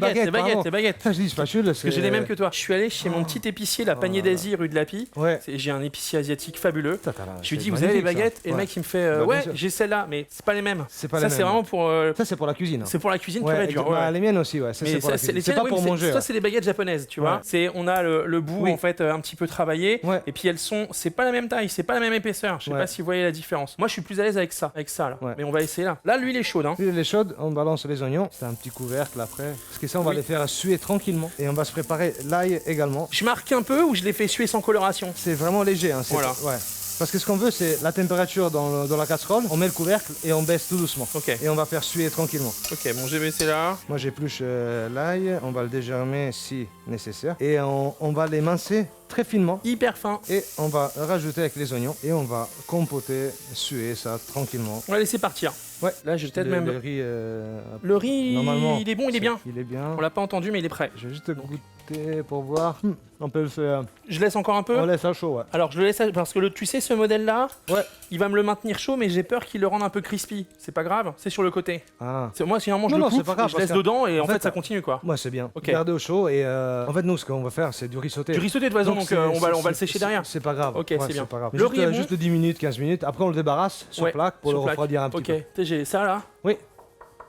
baguettes. Ça, je dis spatule. Parce que j'ai les mêmes que toi. Je suis allé chez mon petit épicier, la Panier d'Asie, rue de la Pie. Ouais. J'ai un épicier asiatique fabuleux. Je lui C'est dis, vous avez les magnifique, ça. baguettes? Et le Ouais. mec, il me fait, Bah, bien ouais, sûr. j'ai celle-là, mais c'est pas les mêmes. C'est pas Ça, les c'est mêmes. vraiment pour. Ça, c'est pour la cuisine. hein. C'est pour la cuisine Ouais, pure et dure. Ouais. bah, les miennes aussi, ouais. Ça, Mais c'est pour la ça, c'est cuisine. les C'est tiennes, pas oui, pour mais manger. ça, c'est des baguettes japonaises, tu vois. Ouais. On a le bout Oui. en fait un petit peu travaillé. Ouais. Et puis c'est pas la même taille, c'est pas la même épaisseur. Je sais Ouais. pas si vous voyez la différence. Moi, je suis plus à l'aise avec ça là. Ouais. Mais on va essayer là. Là, l'huile est chaude, hein. L'huile est chaude, on balance les oignons. C'est un petit couvercle après. Parce que ça, on va Oui. les faire suer tranquillement. Et on va se préparer l'ail également. Je marque un peu ou je les fais suer sans coloration? C'est vraiment léger. Hein. Voilà. Ouais. Parce que ce qu'on veut, c'est la température dans la casserole. On met le couvercle et on baisse tout doucement. Ok. Et on va faire suer tranquillement. Ok, bon, j'ai baissé là. Moi, j'épluche l'ail. On va le dégermer si nécessaire. Et on va l'émincer très finement. Hyper fin. Et on va rajouter avec les oignons. Et on va compoter, suer ça tranquillement. On va laisser partir. Ouais. Là, je vais peut-être Le même. riz, Le riz, normalement, il est bon, il est bien. Il est bien. On l'a pas entendu, mais il est prêt. Je vais juste goûter pour voir. On peut le faire. Je laisse encore un peu. On laisse à chaud, ouais. Alors je le laisse parce que tu sais ce modèle là, Ouais. il va me le maintenir chaud mais j'ai peur qu'il le rende un peu crispy. C'est pas grave, c'est sur le côté. Ah. Moi généralement je Non, le non, c'est coupe, pas grave, et je laisse parce que- dedans et en en fait fait, ça continue quoi. Moi, c'est bien. Ok. Gardez au chaud et en fait, nous, ce qu'on va faire, c'est du riz sauté. Du riz sauté de toute façon donc c'est- on va c'est- le sécher derrière. C'est pas grave. Ok, Ouais, c'est bien. Pas grave. Le Juste, riz est bon. juste 10 minutes, 15 minutes. Après, on le débarrasse sur Ouais, plaque pour sur le plaque. refroidir un petit Ok, peu. tu sais, j'ai ça là. Oui.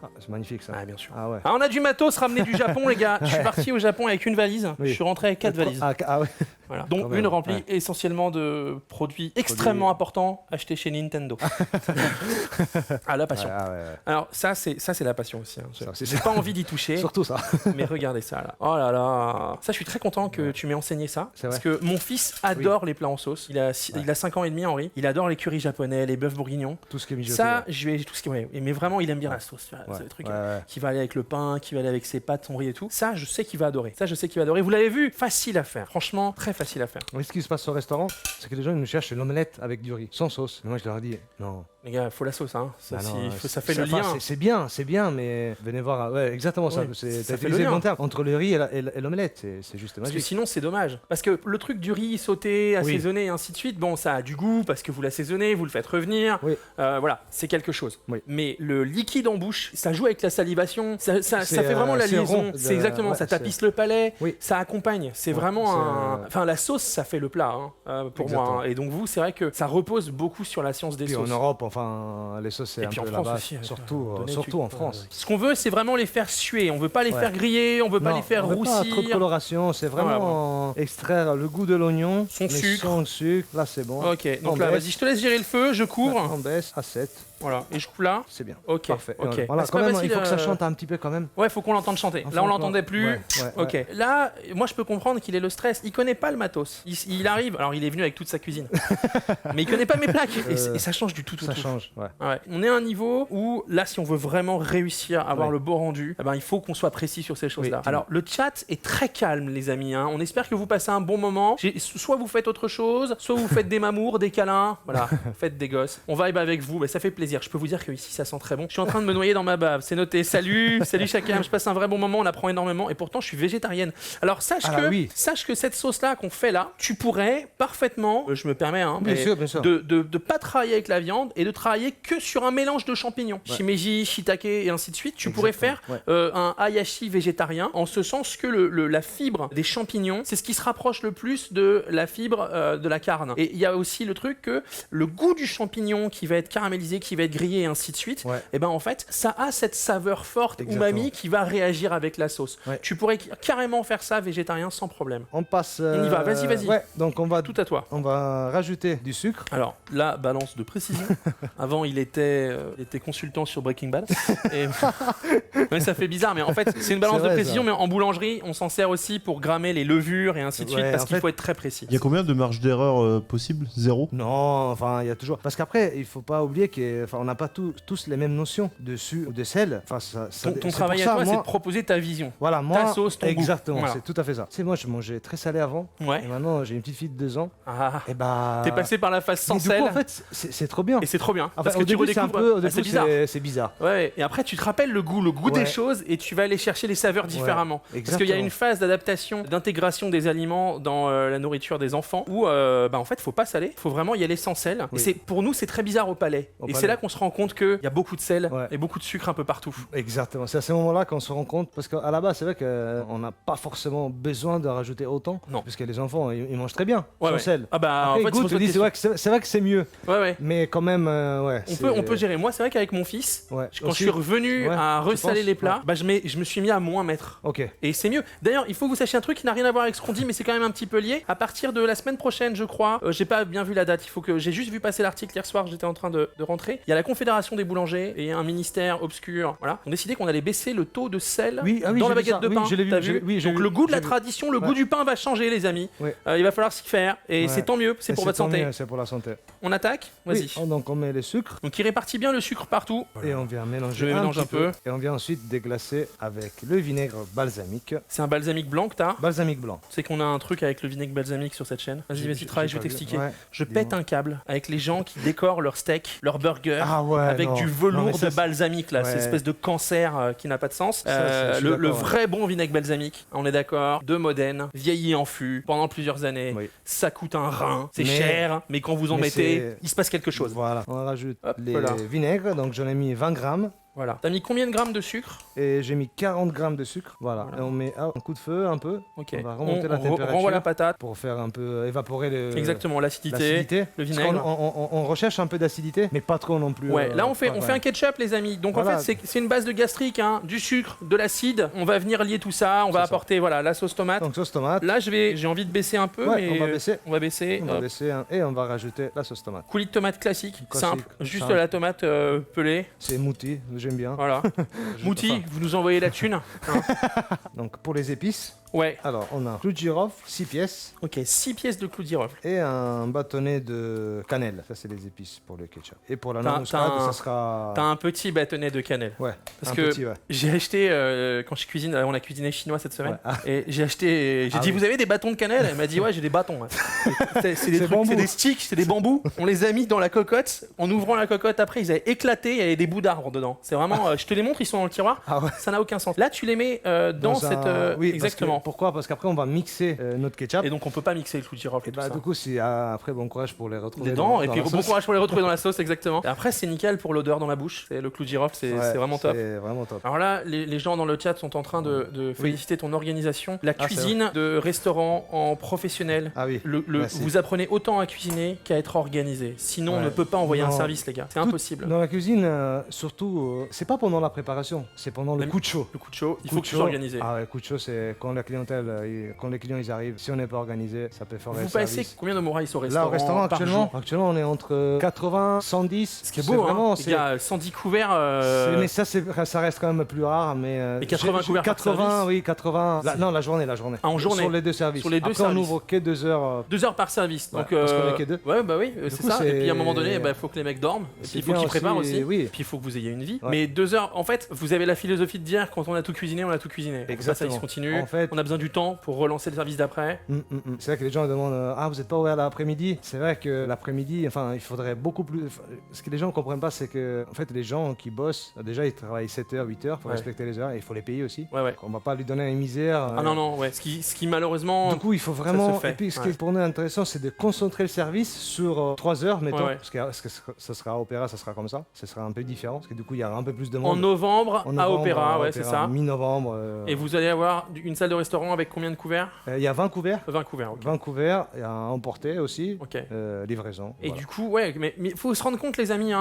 Ah, c'est magnifique ça. Ah bien sûr. Ah ouais. Ah, on a du matos ramené du Japon les gars. Je suis parti au Japon avec une valise. Oui. Je suis rentré avec 4 valises. Ah ouais. Voilà. Dont quand même, une remplie ouais. essentiellement de produits extrêmement importants achetés chez Nintendo. Ah la passion. Ah ouais. Alors ça c'est la passion aussi. Hein. Ça, c'est J'ai pas envie d'y toucher. Surtout ça. Mais regardez ça là. Oh là là. Ça, je suis très content que tu m'aies enseigné ça. C'est Parce vrai. que mon fils adore les plats en sauce. Il a 5 ans et demi, Henri. Il adore les currys japonais, les bœufs bourguignons. Tout ce qui est mijoté. Ça, ouais. je vais tout ce qui. Ouais. Mais vraiment, il aime bien la sauce. Tu vois, Ouais. C'est le truc Ouais, ouais. qui va aller avec le pain, qui va aller avec ses pâtes, son riz et tout. Ça, je sais qu'il va adorer. Vous l'avez vu, facile à faire. Franchement, très facile à faire. Oui, ce qui se passe au restaurant, c'est que les gens ils nous cherchent l'omelette avec du riz, sans sauce. Mais moi, je leur dis non. Les gars, faut la sauce, hein. Ça, Ah non, ça fait le enfin, lien. c'est bien, mais venez voir. Ouais, exactement ça. Ouais, C'est ça t'as fait utilisé le le lien. bon terme. Entre le riz et l'omelette, c'est juste Parce que magique. sinon, c'est dommage. Parce que le truc du riz sauté, assaisonné et ainsi de suite, bon, ça a du goût parce que vous l'assaisonnez, vous le faites revenir. Oui. Voilà, c'est quelque chose. Oui. Mais le liquide en bouche, ça joue avec la salivation. Ça C'est, fait vraiment la c'est liaison. rond. C'est exactement, Ouais, ça tapisse le palais. Oui. Ça accompagne. C'est Ouais, vraiment c'est, un. Enfin, la sauce, ça fait le plat hein, pour moi. Exactement. Hein. Et donc, vous, c'est vrai que ça repose beaucoup sur la science des Puis sauces. en Europe, enfin, les sauces, c'est Et un puis peu en la France base. aussi. Surtout en France. Ce qu'on veut, c'est vraiment les faire suer. On veut pas les Ouais. faire griller, on veut pas Non, les faire on veut pas trop de roussir. coloration, c'est vraiment extraire le goût de l'oignon, Son mais sucre. sans le sucre. Là, c'est bon. Ok, donc On là, baisse. vas-y, je te laisse gérer le feu, je couvre. On baisse à 7. Voilà, et je coupe là. C'est bien. Ok, Parfait. ok. Voilà, C'est quand pas même, facile, il faut que ça chante un petit peu quand même. Ouais, faut qu'on l'entende chanter. Enfin, Là, on encore. l'entendait plus. Ouais, ouais, Ok. ouais. Là, moi, je peux comprendre qu'il ait le stress. Il connaît pas le matos. Il arrive. Alors, il est venu avec toute sa cuisine. Mais il connaît pas mes plaques. Et ça change du tout. Ça change, ouais. Ouais. On est à un niveau où, là, si on veut vraiment réussir à avoir Ouais. le beau rendu, eh ben, il faut qu'on soit précis sur ces choses-là. Oui. Alors, le chat est très calme, les amis. Hein. On espère que vous passez un bon moment. Soit vous faites autre chose, soit vous faites des mamours, des câlins. Voilà, faites des gosses. On vibe avec vous. Ben, ça fait plaisir. plaisir. Je peux vous dire que ici ça sent très bon. Je suis en train de me noyer dans ma bave. C'est noté. Salut chacun. Je passe un vrai bon moment. On apprend énormément. Et pourtant, je suis végétarienne. Alors sache que cette sauce-là qu'on fait là, tu pourrais parfaitement, je me permets, Bien sûr. de pas travailler avec la viande et de travailler que sur un mélange de champignons. Shimeji, shiitake et ainsi de suite. Tu pourrais faire un hayashi végétarien en ce sens que la fibre des champignons, c'est ce qui se rapproche le plus de la fibre de la carne. Et il y a aussi le truc que le goût du champignon qui va être caramélisé, qui va être grillé et ainsi de suite, et ben en fait, ça a cette saveur forte umami qui va réagir avec la sauce. Tu pourrais carrément faire ça végétarien sans problème. On passe. On y va, vas-y. Ouais, donc on va tout à toi. On va rajouter du sucre. Alors là, balance de précision. Avant, il était consultant sur Breaking Bad. Et... ouais, ça fait bizarre, mais en fait, c'est une balance de précision, mais en boulangerie, on s'en sert aussi pour grammer les levures et ainsi de suite, parce qu'il faut être très précis. Il y a combien de marge d'erreur possible? 0? Non, enfin, il y a toujours. Parce qu'après, il faut pas oublier qu'on n'a pas tous les mêmes notions de sucre ou de sel. Enfin, ton travail à toi, c'est de proposer ta vision. Voilà, moi, ta sauce, ton exactement, goût. c'est tout à fait ça. Tu sais, moi, je mangeais très salé avant. Ouais. Et maintenant, j'ai une petite fille de 2 ans. Ah. Et bah. T'es passé par la phase sans sel. Du coup, en fait, c'est trop bien. Et c'est trop bien. Enfin, parce que tu redécouvres. C'est bizarre. C'est bizarre. Ouais. Et après, tu te rappelles le goût des choses et tu vas aller chercher les saveurs différemment. Parce qu'il y a une phase d'adaptation, d'intégration des aliments dans la nourriture des enfants où, en fait, faut pas saler. Faut vraiment y aller sans sel. Et pour nous, c'est très bizarre au palais. C'est là qu'on se rend compte qu'il y a beaucoup de sel et beaucoup de sucre un peu partout. Exactement. C'est à ce moment-là qu'on se rend compte. Parce qu'à la base, c'est vrai qu'on n'a pas forcément besoin de rajouter autant. Non. Parce que les enfants, ils mangent très bien sans sel. Ah bah, après, en fait, goût, te dit, c'est vrai que c'est mieux. Ouais. Mais quand même, on peut gérer. Moi, c'est vrai qu'avec mon fils, quand je suis revenu à ressaler les plats, je me suis mis à moins mettre. Ok. Et c'est mieux. D'ailleurs, il faut que vous sachiez un truc qui n'a rien à voir avec ce qu'on dit, mais c'est quand même un petit peu lié. À partir de la semaine prochaine, je crois, j'ai pas bien vu la date. J'ai juste vu passer l'article hier soir. J'étais en train de rentrer. Il y a la Confédération des boulangers et un ministère obscur. Voilà, ont décidé qu'on allait baisser le taux de sel dans la baguette de pain. Je l'ai vu. Donc le goût de la tradition, le goût du pain va changer, les amis. Il va falloir s'y faire. Et c'est tant mieux. C'est pour votre santé. C'est pour la santé. On attaque. Vas-y. Donc on met les sucres. Donc il répartit bien le sucre partout. Et on vient mélanger. Je mélange un peu. Et on vient ensuite déglacer avec le vinaigre balsamique. C'est un balsamique blanc que t'as. Balsamique blanc. C'est qu'on a un truc avec le vinaigre balsamique sur cette chaîne. Vas-y, travaille, je vais t'expliquer. Je pète un câble avec les gens qui décorent leur steak, leur burger avec du velours de balsamique là, cette espèce de cancer qui n'a pas de sens. Le vrai bon vinaigre balsamique, on est d'accord, de Modène, vieilli en fût pendant plusieurs années. Ça coûte un rein, c'est cher, mais quand vous en mettez, il se passe quelque chose. Voilà, on rajoute les vinaigres, donc j'en ai mis 20 grammes. Voilà. T'as mis combien de grammes de sucre? Et j'ai mis 40 grammes de sucre. Voilà. Et on met un coup de feu un peu. Ok. On va remonter la température. On renvoie la patate. Pour faire un peu évaporer l'acidité, le vinaigre. On recherche un peu d'acidité, mais pas trop non plus. Ouais, là on fait un ketchup, les amis. Donc en fait, c'est une base de gastrique, du sucre, de l'acide. On va venir lier tout ça. On va apporter la sauce tomate. Donc sauce tomate. Là, j'ai envie de baisser un peu, mais on va baisser. On va baisser et on va rajouter la sauce tomate. Coulis de tomate classique, simple. Juste la tomate pelée. C'est mouti, j'aime bien. Voilà. Mouti, vous nous envoyez la thune. Donc pour les épices. Ouais. Alors on a clou de girofle, 6 pièces. Ok, 6 pièces de clou de girofle. Et un bâtonnet de cannelle. Ça c'est les épices pour le ketchup. Et pour la noix muscade, ça sera... T'as un petit bâtonnet de cannelle. Ouais. Parce que j'ai acheté, quand je cuisine, on a cuisiné chinois cette semaine. Et j'ai dit, vous avez des bâtons de cannelle? Elle m'a dit, ouais, j'ai des bâtons. C'est des trucs, c'est des sticks, c'est des bambous. On les a mis dans la cocotte. En ouvrant la cocotte, après, ils avaient éclaté. Il y avait des bouts d'arbres dedans. C'est vraiment, je te les montre, ils sont dans le tiroir. Ça n'a aucun sens. Là, tu les mets dans cette... Oui, exactement. Pourquoi? Parce qu'après, on va mixer notre ketchup. Et donc, on peut pas mixer le clou de girofle et tout ça. Du coup, après, bon courage pour les retrouver dedans. Et puis, bon courage pour les retrouver dans la sauce, exactement. Et après, c'est nickel pour l'odeur dans la bouche. Le clou de girofle, c'est vraiment top. C'est vraiment top. Alors là, les gens dans le chat sont en train de féliciter ton organisation. La cuisine de restaurant en professionnel. Ah oui. Vous apprenez autant à cuisiner qu'à être organisé. Sinon, on ne peut pas envoyer un service, les gars. C'est impossible. Dans la cuisine, surtout, c'est pas pendant la préparation, c'est pendant le coup de chaud. Le coup de chaud, il faut que tu sois organisé. Ah ouais, le coup de chaud, c'est quand la clientèle, quand les clients ils arrivent. Si on n'est pas organisé, ça peut faire Vous passez combien de morailles au restaurant? Là, au restaurant, actuellement, on est entre 80, 110. Ce qui est beau, vraiment. Il y a 110 couverts. Mais ça reste quand même plus rare. Mais 80 couverts par service. 80, oui, 80. Non, la journée. Ah, en journée. Sur les deux services. Sur les deux Après, services. on ouvre que 2 heures. 2 heures par service. Donc, parce qu'on est que 2. Ouais, bah oui, c'est ça. Et puis à un moment donné, il faut que les mecs dorment. Et puis il faut qu'ils préparent aussi. Oui. Puis il faut que vous ayez une vie. Mais 2 heures, en fait, vous avez la philosophie de dire quand on a tout cuisiné, on a tout cuisiné. Exactement. Ça, il se continue. En fait, on a besoin du temps pour relancer le service d'après. C'est vrai que les gens demandent ah vous n'êtes pas ouvert l'après-midi. C'est vrai que l'après-midi, enfin il faudrait beaucoup plus. Ce que les gens ne comprennent pas, c'est que en fait les gens qui bossent, déjà ils travaillent 7h, 8h, il faut respecter les heures et il faut les payer aussi. Ouais. On va pas lui donner une misère. Ah non, ouais. Ce qui malheureusement. Du coup il faut vraiment. fait. Et puis ce qui est pour nous intéressant, c'est de concentrer le service sur 3 heures, mettons. Ouais. Parce que ça sera à Opéra, ça sera comme ça. Ça sera un peu différent parce que du coup il y aura un peu plus de monde. En novembre à Opéra, ouais, c'est ça. Mi-novembre. Et vous allez avoir une salle de restaurant avec combien de couverts? Il y a 20 couverts. 20 couverts, ok. 20 couverts, il y a un emporté aussi. Ok. Livraison. Et voilà. du coup, ouais, mais faut se rendre compte, les amis,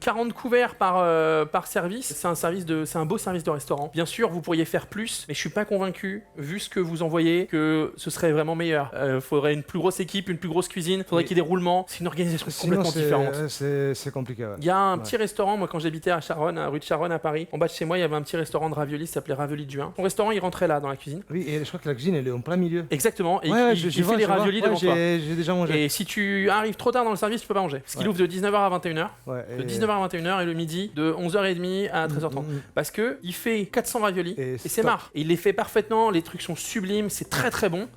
40 couverts par service, c'est un beau service de restaurant. Bien sûr, vous pourriez faire plus, mais je suis pas convaincu, vu ce que vous envoyez, que ce serait vraiment meilleur. Faudrait une plus grosse équipe, une plus grosse cuisine, faudrait qu'il y ait des roulements. C'est une organisation complètement différente. C'est compliqué. Ouais. Il y a un petit restaurant, moi quand j'habitais à Charonne, à rue de Charonne à Paris, en bas de chez moi, il y avait un petit restaurant de raviolis, ça s'appelait Ravioli de Juin. Mon restaurant, il rentrait là dans la cuisine. Oui, et je crois que la cuisine, elle est en plein milieu. Exactement, et Ouais, il fait les raviolis devant toi. J'ai déjà mangé. Et si tu arrives trop tard dans le service, tu peux pas manger. Parce qu'il ouvre de 19h à 21h. Ouais, De 19h à 21h et le midi de 11h30 à 13h30. Parce que il fait 400 raviolis et c'est marre. Et il les fait parfaitement, les trucs sont sublimes, c'est très très bon.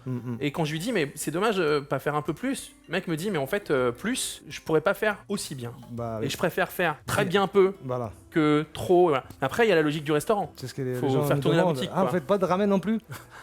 Et quand je lui dis mais c'est dommage pas faire un peu plus, le mec me dit mais en fait plus, je pourrais pas faire aussi bien. Bah, et je préfère faire très bien peu voilà. que trop. Voilà. Après il y a la logique du restaurant. C'est ce que les Faut gens faire nous tourner la demandent. boutique, Ah, quoi. vous faites pas de ramen non plus.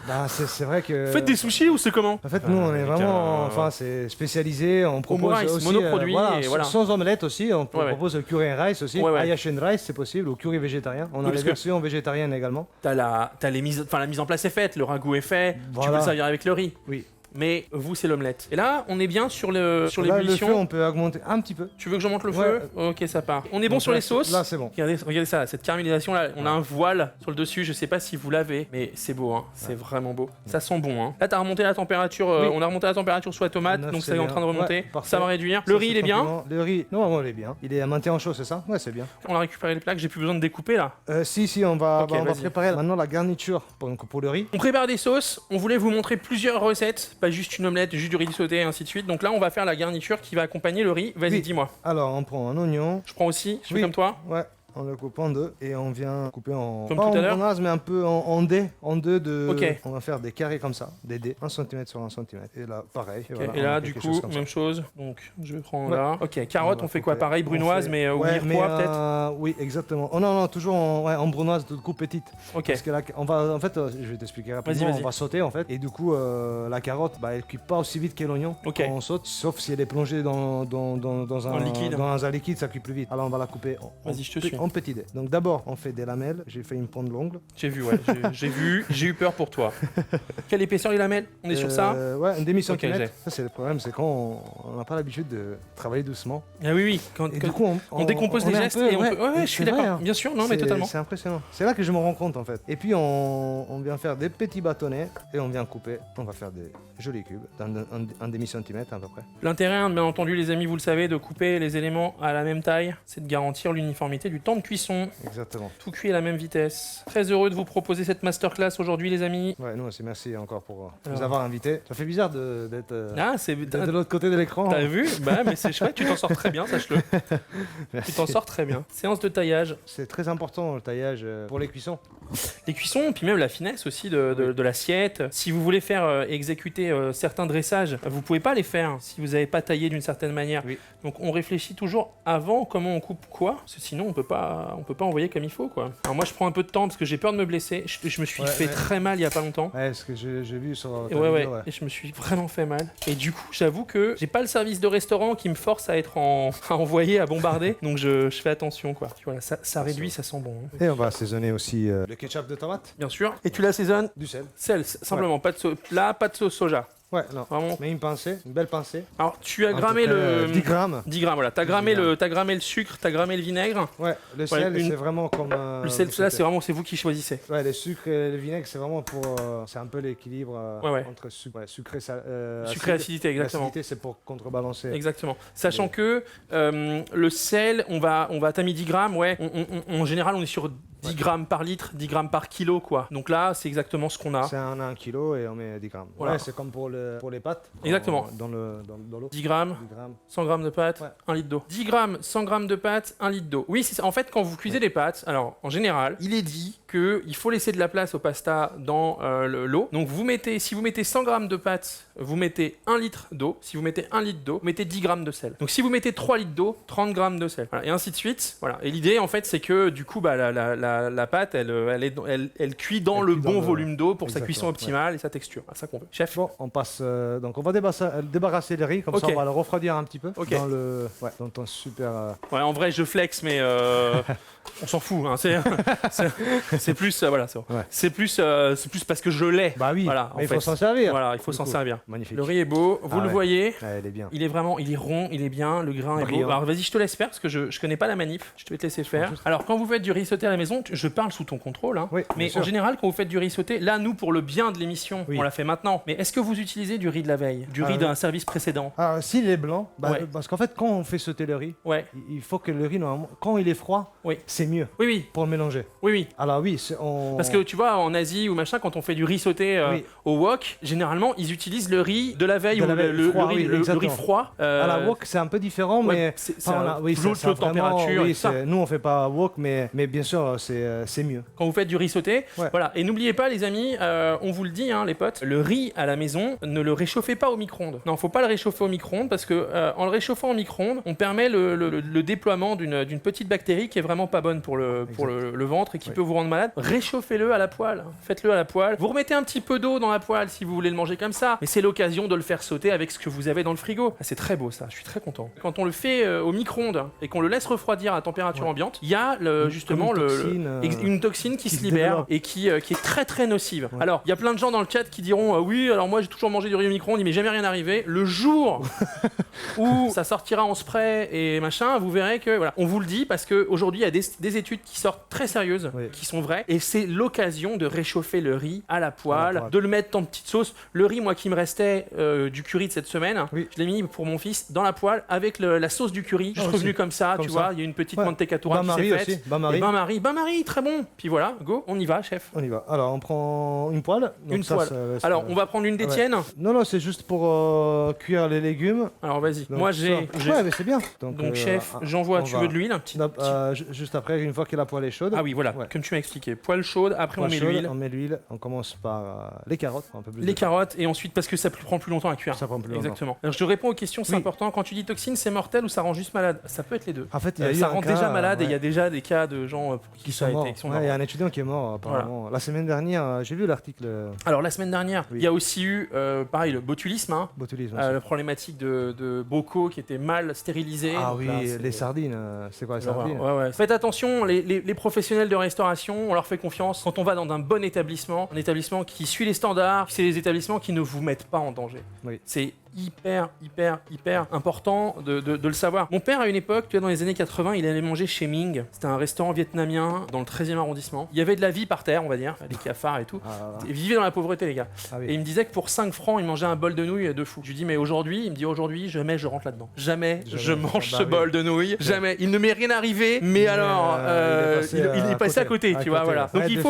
Bah, c'est vrai que. Faites des sushis ou c'est comment? En fait, nous, on est vraiment, enfin, c'est spécialisé. On propose rice, aussi, monoproduit, et voilà. sans omelette aussi. On Ouais. propose le curry and rice aussi. Ouais. Hayashi and rice, c'est possible, ou curry végétarien. On a parce les que- versions végétariennes également. T'as les mises, enfin la mise en place est faite, le ragoût est fait. Tu Voilà. peux le servir avec le riz. Oui. Mais vous c'est l'omelette. Et là on est bien sur Là, le feu, l'ébullition. on peut augmenter un petit peu. Tu veux que j'augmente le Ouais. feu? Ok, ça part. On est bon Donc sur là, les sauces. Là, c'est bon. Regardez ça, cette caramélisation là, on a un voile sur le dessus, je sais pas si vous l'avez, mais c'est beau, hein. C'est vraiment beau. Ça sent bon, hein. Là, t'as remonté la température, Oui. on a remonté la température sur la tomate, 9, donc c'est ça est en bien. train de remonter. Ouais, parfait. Ça va réduire. Le Ça, riz, c'est il est bien. tranquillement. Le riz, non, il est bien. Il est maintenu en chaud, c'est ça? Ouais, c'est bien. On a récupéré les plaques, j'ai plus besoin de découper là. Si, on va, Ok, on va vas-y. préparer maintenant la garniture pour le riz. On prépare des sauces, on voulait vous montrer plusieurs recettes, pas juste une omelette, juste du riz sauté, et ainsi de suite. Donc là, on va faire la garniture qui va accompagner le riz. Vas-y, Oui. dis-moi. Alors, on prend un oignon. Je prends aussi, je fais Oui. comme toi. Ouais. On le coupe en deux et on vient couper en. Comme pas tout à en l'heure grenasse, mais un peu en dés. En deux de. Ok. On va faire des carrés comme ça, des dés, 1 cm sur 1 cm. Et là, pareil. Ok, voilà, et on a là, du quelque coup, chose comme ça. même chose. Donc, je prends Ouais. là. Ok, carotte, va on fait quoi? couper. Pareil, On brunoise, fait- mais au ouais, mirepoix peut-être? Oui, exactement. Oh non, toujours en brunoise de coupe petite. Ok. Parce que là, on va, en fait, je vais t'expliquer rapidement. Vas-y. On va sauter en fait. Et du coup, la carotte, bah, elle cuit pas aussi vite que l'oignon Ok. quand on saute. Sauf si elle est plongée dans un liquide. Dans un liquide, ça cuit plus vite. Alors on va la couper Vas-y, je te suis. en petits dés. Donc d'abord, on fait des lamelles. J'ai fait une pointe l'ongle. J'ai vu, ouais. J'ai vu, j'ai eu peur pour toi. Quelle épaisseur les lamelles? On est sur ça? Ouais, un demi j'ai. centimètre. Ça c'est le problème, c'est quand on n'a pas l'habitude de travailler doucement. Ah oui, oui. Et du coup, on décompose les est un gestes peu- et on peut. Ouais, je suis c'est vrai, d'accord. hein. Bien sûr, non, mais totalement. C'est impressionnant. C'est là que je me rends compte en fait. Et puis on vient faire des petits bâtonnets et on vient couper. On va faire des jolis cubes d'un demi centimètre à peu près. L'intérêt, hein, bien entendu, les amis, vous le savez, de couper les éléments à la même taille, c'est de garantir l'uniformité du temps de cuisson. Exactement. Tout cuit à la même vitesse. Très heureux de vous proposer cette masterclass aujourd'hui, les amis. Ouais, nous aussi, merci encore pour nous Alors. avoir invités. Ça fait bizarre d'être Ah, c'est. de l'autre côté de l'écran. T'as vu? Bah, mais c'est chouette, tu t'en sors très bien, sache-le. Tu t'en sors très bien. Séance de taillage. C'est très important le taillage pour les cuissons. Les cuissons, puis même la finesse aussi de l'assiette. Si vous voulez faire exécuter certains dressages, vous pouvez pas les faire si vous n'avez pas taillé d'une certaine manière. Oui. Donc on réfléchit toujours avant comment on coupe quoi, parce que sinon on peut pas envoyer comme il faut quoi. Alors moi je prends un peu de temps parce que j'ai peur de me blesser. Je me suis fait très mal il y a pas longtemps. Ouais, ce que j'ai vu sur Et ta ouais, vidéo, et je me suis vraiment fait mal. Et du coup, j'avoue que j'ai pas le service de restaurant qui me force à être à envoyer, à bombarder. Donc je fais attention quoi. Puis voilà, ça réduit, ça sent bon. Hein. Et on va assaisonner aussi le ketchup de tomate, Bien sûr. Et tu l'assaisonnes du sel. sel, simplement, pas de sauce. Là, pas de sauce soja. Ouais, non. Vraiment. Mais une pincée, une belle pincée. Alors, tu as À peu grammé près, le 10 grammes. 10 grammes, voilà. T'as grammé le sucre, t'as grammé le vinaigre. Ouais, le Ouais, sel, une- c'est vraiment comme. Le sel, vous là, savez. c'est vous qui choisissez. Ouais, le sucre et le vinaigre, c'est vraiment pour. C'est un peu l'équilibre Ouais. entre sucre et Sucre et acidité, exactement. L'acidité, c'est pour contrebalancer. Exactement. Sachant que le sel, t'as mis 10 grammes, ouais. En général, on est sur 10 grammes par litre, 10 grammes par kilo, quoi. Donc là, c'est exactement ce qu'on a. C'est un kilo et on met 10 grammes. Voilà. Ouais, c'est comme pour les pâtes. Exactement. Dans l'eau. 10 grammes, 10 grammes. 100 grammes de pâtes, Ouais. 1 litre d'eau. 10 grammes, 100 grammes de pâtes, 1 litre d'eau. Oui, c'est ça. En fait, quand vous cuisez les pâtes, alors en général, il est dit qu'il faut laisser de la place au pasta dans l'eau. Donc si vous mettez 100 grammes de pâtes, vous mettez 1 litre d'eau. Si vous mettez 1 litre d'eau, vous mettez 10 grammes de sel. Donc si vous mettez 3 litres d'eau, 30 grammes de sel. Voilà, et ainsi de suite. Voilà. Et l'idée, en fait, c'est que du coup, la pâte, elle cuit dans Elle le cuit dans bon le- volume d'eau pour sa Exactement, cuisson optimale et sa texture. C'est ça qu'on veut. Chef. Bon, on passe. Donc, on va débarrasser le riz, comme ça Ok. on va le refroidir un petit peu. Ok. Dans ton super. Ouais, en vrai, je flex, mais on s'en fout. Hein. C'est plus, voilà, c'est bon. Ouais. C'est plus parce que je l'ai. Bah oui, Voilà, en mais il fait. faut s'en servir. Voilà, il faut Du s'en coup, servir. Magnifique. Le riz est beau, vous le ouais. voyez. Ouais, elle est bien. Il est rond, il est bien, le grain est beau. Brillant. Alors vas-y, je te laisse faire parce que je connais pas la manip. Je vais te laisser faire. Alors quand vous faites du riz sauté à la maison, je parle sous ton contrôle. Hein. Oui, Mais bien sûr. en général, quand vous faites du riz sauté, là, nous, pour le bien de l'émission, Oui. on l'a fait maintenant. Mais est-ce que vous utilisez du riz de la veille, du riz oui. d'un service précédent? Ah, s'il est blanc, Ouais. parce qu'en fait, quand on fait sauter le riz, Ouais. il faut que le riz, normalement, quand il est froid, Oui. c'est mieux Oui, oui, pour le mélanger. oui, oui. Alors oui, Parce que tu vois, en Asie ou machin, quand on fait du riz sauté Oui. au wok, généralement, ils utilisent le riz de la veille De ou la veille, froid, oui, le riz exactement. froid. à la wok, c'est un peu différent, ouais, mais c'est enfin, on a- oui, plus haute ça vraiment- température. oui, et tout ça. nous, on fait pas wok, mais bien sûr, c'est mieux. Quand vous faites du riz sauté, Ouais. voilà. Et n'oubliez pas, les amis, on vous le dit, hein, les potes, le riz à la maison, ne le réchauffez pas au micro-ondes. Non, faut pas le réchauffer au micro-ondes parce que en le réchauffant au micro-ondes, on permet le déploiement d'une petite bactérie qui est vraiment pas bonne pour le ventre et qui Oui. peut vous rendre malade. Réchauffez-le à la poêle. Faites-le à la poêle. Vous remettez un petit peu d'eau dans la poêle si vous voulez le manger comme ça. Mais c'est l'occasion de le faire sauter avec ce que vous avez dans le frigo. Ah, c'est très beau ça. Je suis très content. Quand on le fait au micro-ondes et qu'on le laisse refroidir à température Ouais. ambiante, il y a justement Comme une toxine, une toxine qui qui se se libère développe. et qui est très très nocive. Ouais. Alors, il y a plein de gens dans le chat qui diront oui, alors moi j'ai toujours mangé du riz au micro-ondes, il m'est jamais rien arrivé. Le jour où ça sortira en spray et machin, vous verrez que voilà, on vous le dit parce que aujourd'hui il y a des études qui sortent très sérieuses, Oui. qui sont vraies, et c'est l'occasion de réchauffer le riz à la poêle, poêle. de le mettre en petite sauce. Le riz, moi qui me restait du curry de cette semaine, Oui. je l'ai mis pour mon fils dans la poêle avec la sauce du curry. Je suis Ah, revenu aussi. comme ça, Comme tu ça. vois, il y a une petite Ouais. mantecatura qui s'est Bain-marie faite. aussi. Et Bain-marie. bain-marie, très bon. Puis voilà, go, on y va, chef. On y va. Alors, on prend une poêle. Donc Une ça, poêle. ça- Alors, on va prendre une des Ouais. tiennes. Non, c'est juste pour cuire les légumes. Alors, vas-y. Donc Moi, ça- j'ai. Ouais, mais c'est bien. Donc, chef, j'envoie. Tu va- veux de l'huile, un petit. Juste après, une fois que la poêle est chaude. Ah oui, voilà, Ouais. comme tu m'as expliqué. Poêle chaude, après on poêle met chaude, l'huile, On met l'huile. On commence par les carottes. Un peu plus les de- carottes, et ensuite parce que ça prend plus longtemps à cuire. Ça prend plus longtemps. Exactement. Alors, je te réponds aux questions, c'est Oui. important. Quand tu dis toxine, c'est mortel ou ça rend juste malade? Ça peut être les deux. En fait, il y a eu Ça un rend cas, déjà malade et il y a ouais, déjà des cas de gens pour qui qui ça a sont morts. été. qui sont Ouais, morts. il y a un étudiant qui est mort, apparemment. La semaine dernière, j'ai lu l'article Alors, la semaine dernière, Oui. il y a aussi eu, pareil, le botulisme, hein, botulisme. la problématique de bocaux qui étaient mal stérilisés. Ah Donc oui, là, c'est- les sardines. C'est quoi les L'horreur. sardines Ouais, ouais. Faites attention, les professionnels de restauration, on leur fait confiance. Quand on va dans un bon établissement, un établissement qui suit les standards, c'est des établissements qui ne vous mettent pas en danger. Oui. C'est hyper important de le savoir. Mon père, à une époque, tu vois, dans les années 80, il allait manger chez Ming. C'était un restaurant vietnamien dans le 13e arrondissement. Il y avait de la vie par terre, on va dire, des cafards et tout. Ah, là, là. Ils vivaient dans la pauvreté, les gars. Ah oui. Et il me disait que pour 5 francs, il mangeait un bol de nouilles de fou. Je lui dis, mais aujourd'hui, il me dit, aujourd'hui, jamais je rentre là-dedans. Jamais je Jamais. mange Bah ce oui. bol de nouilles. Jamais. Il ne m'est rien arrivé, mais alors, il est passé à côté, tu vois, voilà. Donc Ouais, il des faut,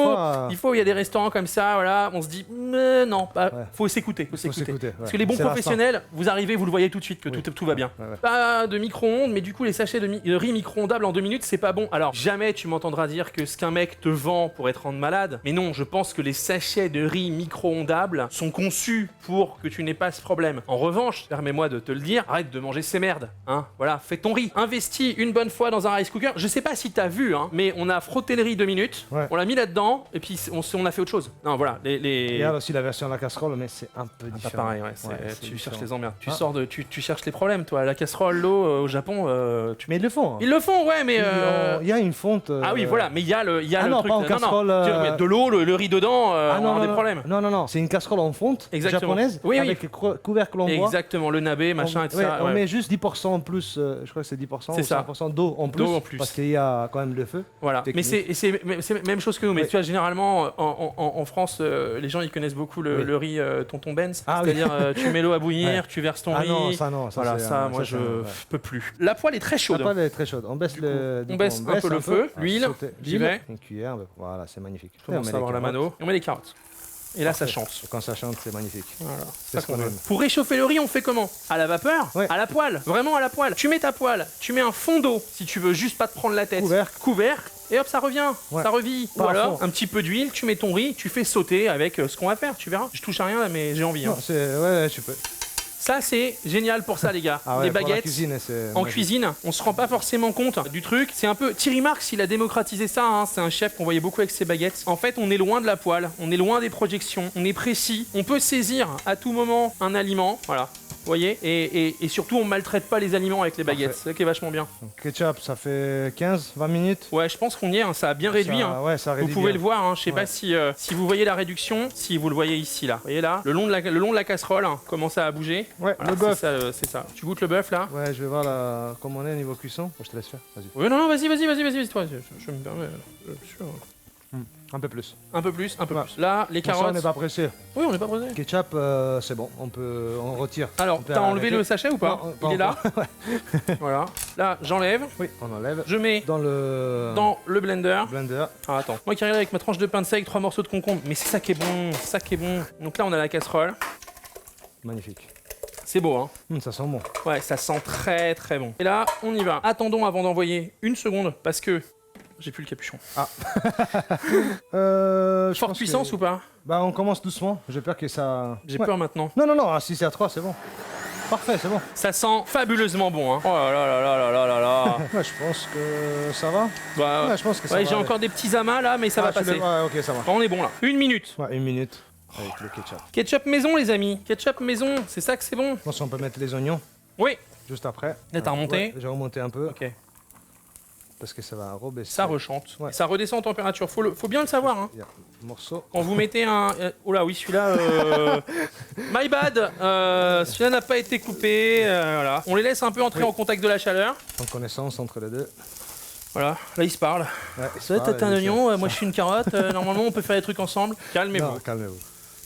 fois, il y a des restaurants comme ça, voilà, on se dit, non, Ouais. faut s'écouter, faut s'écouter. Parce que les bons professionnels, vous arrivez, vous le voyez tout de suite que Oui. tout va bien. Ouais, ouais. Pas de micro-ondes, mais du coup, les sachets de riz micro-ondables en 2 minutes, c'est pas bon. Alors, jamais tu m'entendras dire que ce qu'un mec te vend pourrait te rendre malade. Mais non, je pense que les sachets de riz micro-ondables sont conçus pour que tu n'aies pas ce problème. En revanche, permets-moi de te le dire, arrête de manger ces merdes. Hein, voilà, fais ton riz. Investis une bonne fois dans un rice cooker. Je sais pas si t'as vu, hein, mais on a frotté le riz 2 minutes, Ouais. on l'a mis là-dedans, et puis on a fait autre chose. Non, voilà, Il y a aussi la version à la casserole, mais c'est un peu pas différent. pareil, ouais, c'est tu différent. cherches les emmerdes. Tu Ah. sors de, tu cherches les problèmes, toi. La casserole, l'eau au Japon, Mais ils le font. hein. ils le font, ouais, mais. Il y a une fonte. Ah oui, voilà, mais il y a le Ah truc. non, pas en casserole, Tu veux mettre de l'eau, le riz dedans, Ah on non, a des non, problèmes. non, c'est une casserole en fonte Exactement. japonaise Oui, oui. avec couvercle en bois. Exactement, le nabe, machin, et tout Ouais, ça. on ouais. met juste 10% en plus, je crois que c'est 10% C'est ou ça. 5% d'eau en plus. D'eau en plus. Parce qu'il y a quand même le feu. Voilà, Technique. mais c'est la même chose que nous. Mais Oui. tu vois, généralement, en France, les gens ils connaissent beaucoup Oui. le riz tonton Benz. Ah oui. C'est-à-dire, tu mets l'eau à bouillir, finir, tu verses ton riz. Non, ça Voilà, c'est, ça, moi, je peux plus. La poêle est très chaude. La poêle est très chaude. On baisse, On baisse un peu le feu, l'huile, j'y vais. Une cuillère, voilà, c'est magnifique. Je commence à avoir la mano. Et on met les carottes. Et là, ça chante. Et quand ça chante, c'est magnifique. Voilà, C'est ce qu'on aime. Pour réchauffer le riz, on fait comment? À la vapeur? Ouais. À la poêle? Vraiment à la poêle. Tu mets ta poêle, tu mets un fond d'eau, si tu veux juste pas te prendre la tête. Couvercle. Et hop, ça revient, ça revit. Ou alors, un petit peu d'huile, tu mets ton riz, tu fais sauter avec ce qu'on va faire, tu verras. Je touche à rien là, mais j'ai envie. Non, ouais, tu peux. Ça, c'est génial pour ça, les gars. Ah ouais, les pour la baguettes, cuisine, en cuisine, on se rend pas forcément compte du truc. C'est un peu... Thierry Marx, il a démocratisé ça, hein. C'est un chef qu'on voyait beaucoup avec ses baguettes. En fait, on est loin de la poêle, on est loin des projections, on est précis. On peut saisir à tout moment un aliment, voilà. Vous voyez, et surtout, on maltraite pas les aliments avec les baguettes. C'est ça qui est vachement bien. Ketchup, ça fait 15-20 minutes. Ouais, je pense qu'on y est, hein. Ça a bien réduit. Hein. Ouais, ça réduit. Vous pouvez bien. le voir, hein. Je sais pas si vous voyez la réduction, si vous le voyez ici, là. Vous voyez là, le long de la casserole, hein, commence à bouger. Ouais, voilà, le bœuf. C'est ça. Tu goûtes le bœuf, là? Ouais, je vais voir comment on est niveau cuisson. Je te laisse faire, vas-y. Oui, non, vas-y, toi, je me permets, sûr. Un peu plus. Un peu plus. Là, les carottes... Ça, on n'est pas pressé. Oui, on n'est pas pressé. Ketchup, c'est bon, on retire. Alors, t'as enlevé le sachet ou pas? Non, il est là. Voilà. Là, j'enlève. Oui, on enlève. Je mets dans le blender. Ah, attends. Moi qui arrive avec ma tranche de pain de sel avec 3 morceaux de concombre. Mais c'est ça qui est bon, Donc là, on a la casserole. Magnifique. C'est beau, hein? Ça sent bon. Ouais, ça sent très très bon. Et là, on y va. Attendons avant d'envoyer une seconde parce que j'ai plus le capuchon. Ah. Forte puissance ou pas? Bah, on commence doucement. J'ai peur que ça. J'ai peur maintenant. Non, si c'est à 3, c'est bon. Parfait, c'est bon. Ça sent fabuleusement bon, hein. Oh là là là là là là là. Ouais, je pense que ça va. Bah, ouais, je pense que ça va. J'ai encore des petits amas là, mais ça va passer. Ouais, ok, ça va. On est bon là. 1 minute. Ouais, 1 minute. Avec le ketchup. Ketchup maison, les amis. Ketchup maison, c'est ça que c'est bon. Je pense qu'on peut mettre les oignons. Oui. Juste après. Là, t'as remonté? Ouais, j'ai remonté un peu. Ok. Parce que ça va rebaisser. Ça rechante. Ouais. Ça redescend en température. Faut bien le savoir. Hein. Il y a un morceau. Quand vous mettez un... oh là, oui, celui-là... My bad. Celui-là n'a pas été coupé. Voilà. On les laisse un peu entrer en contact de la chaleur. En connaissance entre les deux. Voilà. Là, ils se parlent. Ouais, Ça va, t'es un oignon, moi je suis une carotte. Normalement, on peut faire des trucs ensemble. Calmez-vous. Non, calmez-vous.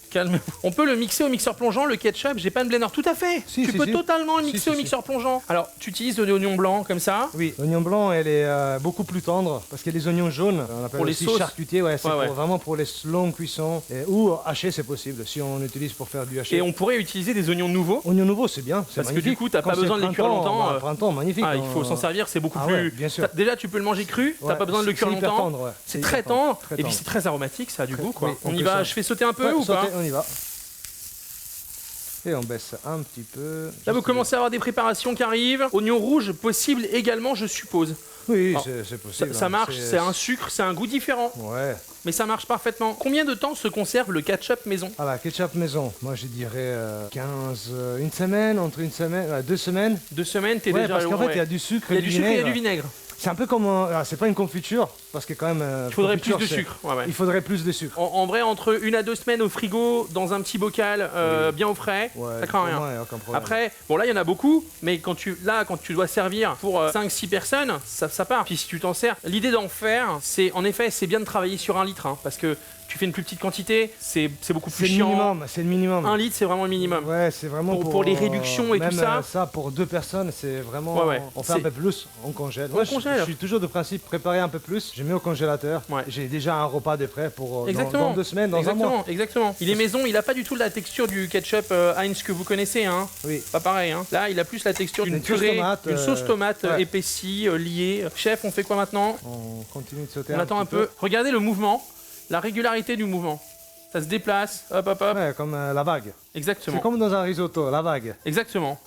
Calmez-vous. On peut le mixer au mixeur plongeant, le ketchup, j'ai pas de blender. Tout à fait. Tu peux totalement le mixer au mixeur plongeant. Alors, tu utilises de l'oignon blanc comme ça. Oui, l'oignon blanc, elle est beaucoup plus tendre parce que les oignons jaunes, on appelle pour les aussi sauces. charcutier, ouais, c'est vraiment pour les longues cuissons. Ou haché, c'est possible, si on utilise pour faire du haché. Et on pourrait utiliser des oignons nouveaux. Oignons nouveaux, c'est bien, c'est parce que du coup, t'as pas besoin de les cuire longtemps. Printemps, magnifique. Ah, il faut s'en servir, c'est beaucoup Ah plus... ouais, bien sûr. Déjà, tu peux le manger cru, t'as pas besoin de le cuire longtemps. Tendre, ouais. C'est très tendre, et puis c'est très aromatique, ça a du goût, quoi. On y va, je fais sauter un peu ou pas? On y va. Et on baisse un petit peu. Là, vous commencez à avoir des préparations qui arrivent. Oignon rouge possible également, je suppose. Oui, c'est possible. Ça marche, c'est un sucre, c'est un goût différent. Ouais. Mais ça marche parfaitement. Combien de temps se conserve le ketchup maison? Ah là, ketchup maison, moi je dirais 15, une semaine, entre une semaine, 2 semaines. 2 semaines, t'es ouais, déjà... parce qu'en fait, il y a du sucre et du vinaigre. Il y a du vinaigre. C'est un peu comme c'est pas une confiture, parce que quand même... il faudrait plus de sucre. Ouais, ouais. Il faudrait plus de sucre. En vrai, entre 1 à 2 semaines au frigo, dans un petit bocal, bien au frais, ça craint rien. Après, bon là, il y en a beaucoup, mais quand tu dois servir pour 5-6 personnes, ça part. Puis si tu t'en sers, l'idée d'en faire, c'est en effet, c'est bien de travailler sur 1 litre, hein, parce que tu fais une plus petite quantité, c'est beaucoup plus chiant. C'est le minimum. 1 litre, c'est vraiment le minimum. Ouais, c'est vraiment pour les réductions et même tout ça. Ça, pour 2 personnes, c'est vraiment... Ouais. On fait un peu plus, on congèle. On congèle. Je suis toujours de principe, préparer un peu plus, je mets au congélateur. Ouais. J'ai déjà un repas de prêt pour dans 2 semaines, dans un mois. Exactement. Il est maison, il a pas du tout la texture du ketchup Heinz que vous connaissez. Hein. Oui. Pas pareil. Hein. Là, il a plus la texture d'une purée, une sauce tomate épaissie, liée. Chef, on fait quoi maintenant? On continue de sauter on attend un peu. Regardez le mouvement, la régularité du mouvement. Ça se déplace, hop. Ouais, comme la vague. Exactement. C'est comme dans un risotto, la vague. Exactement.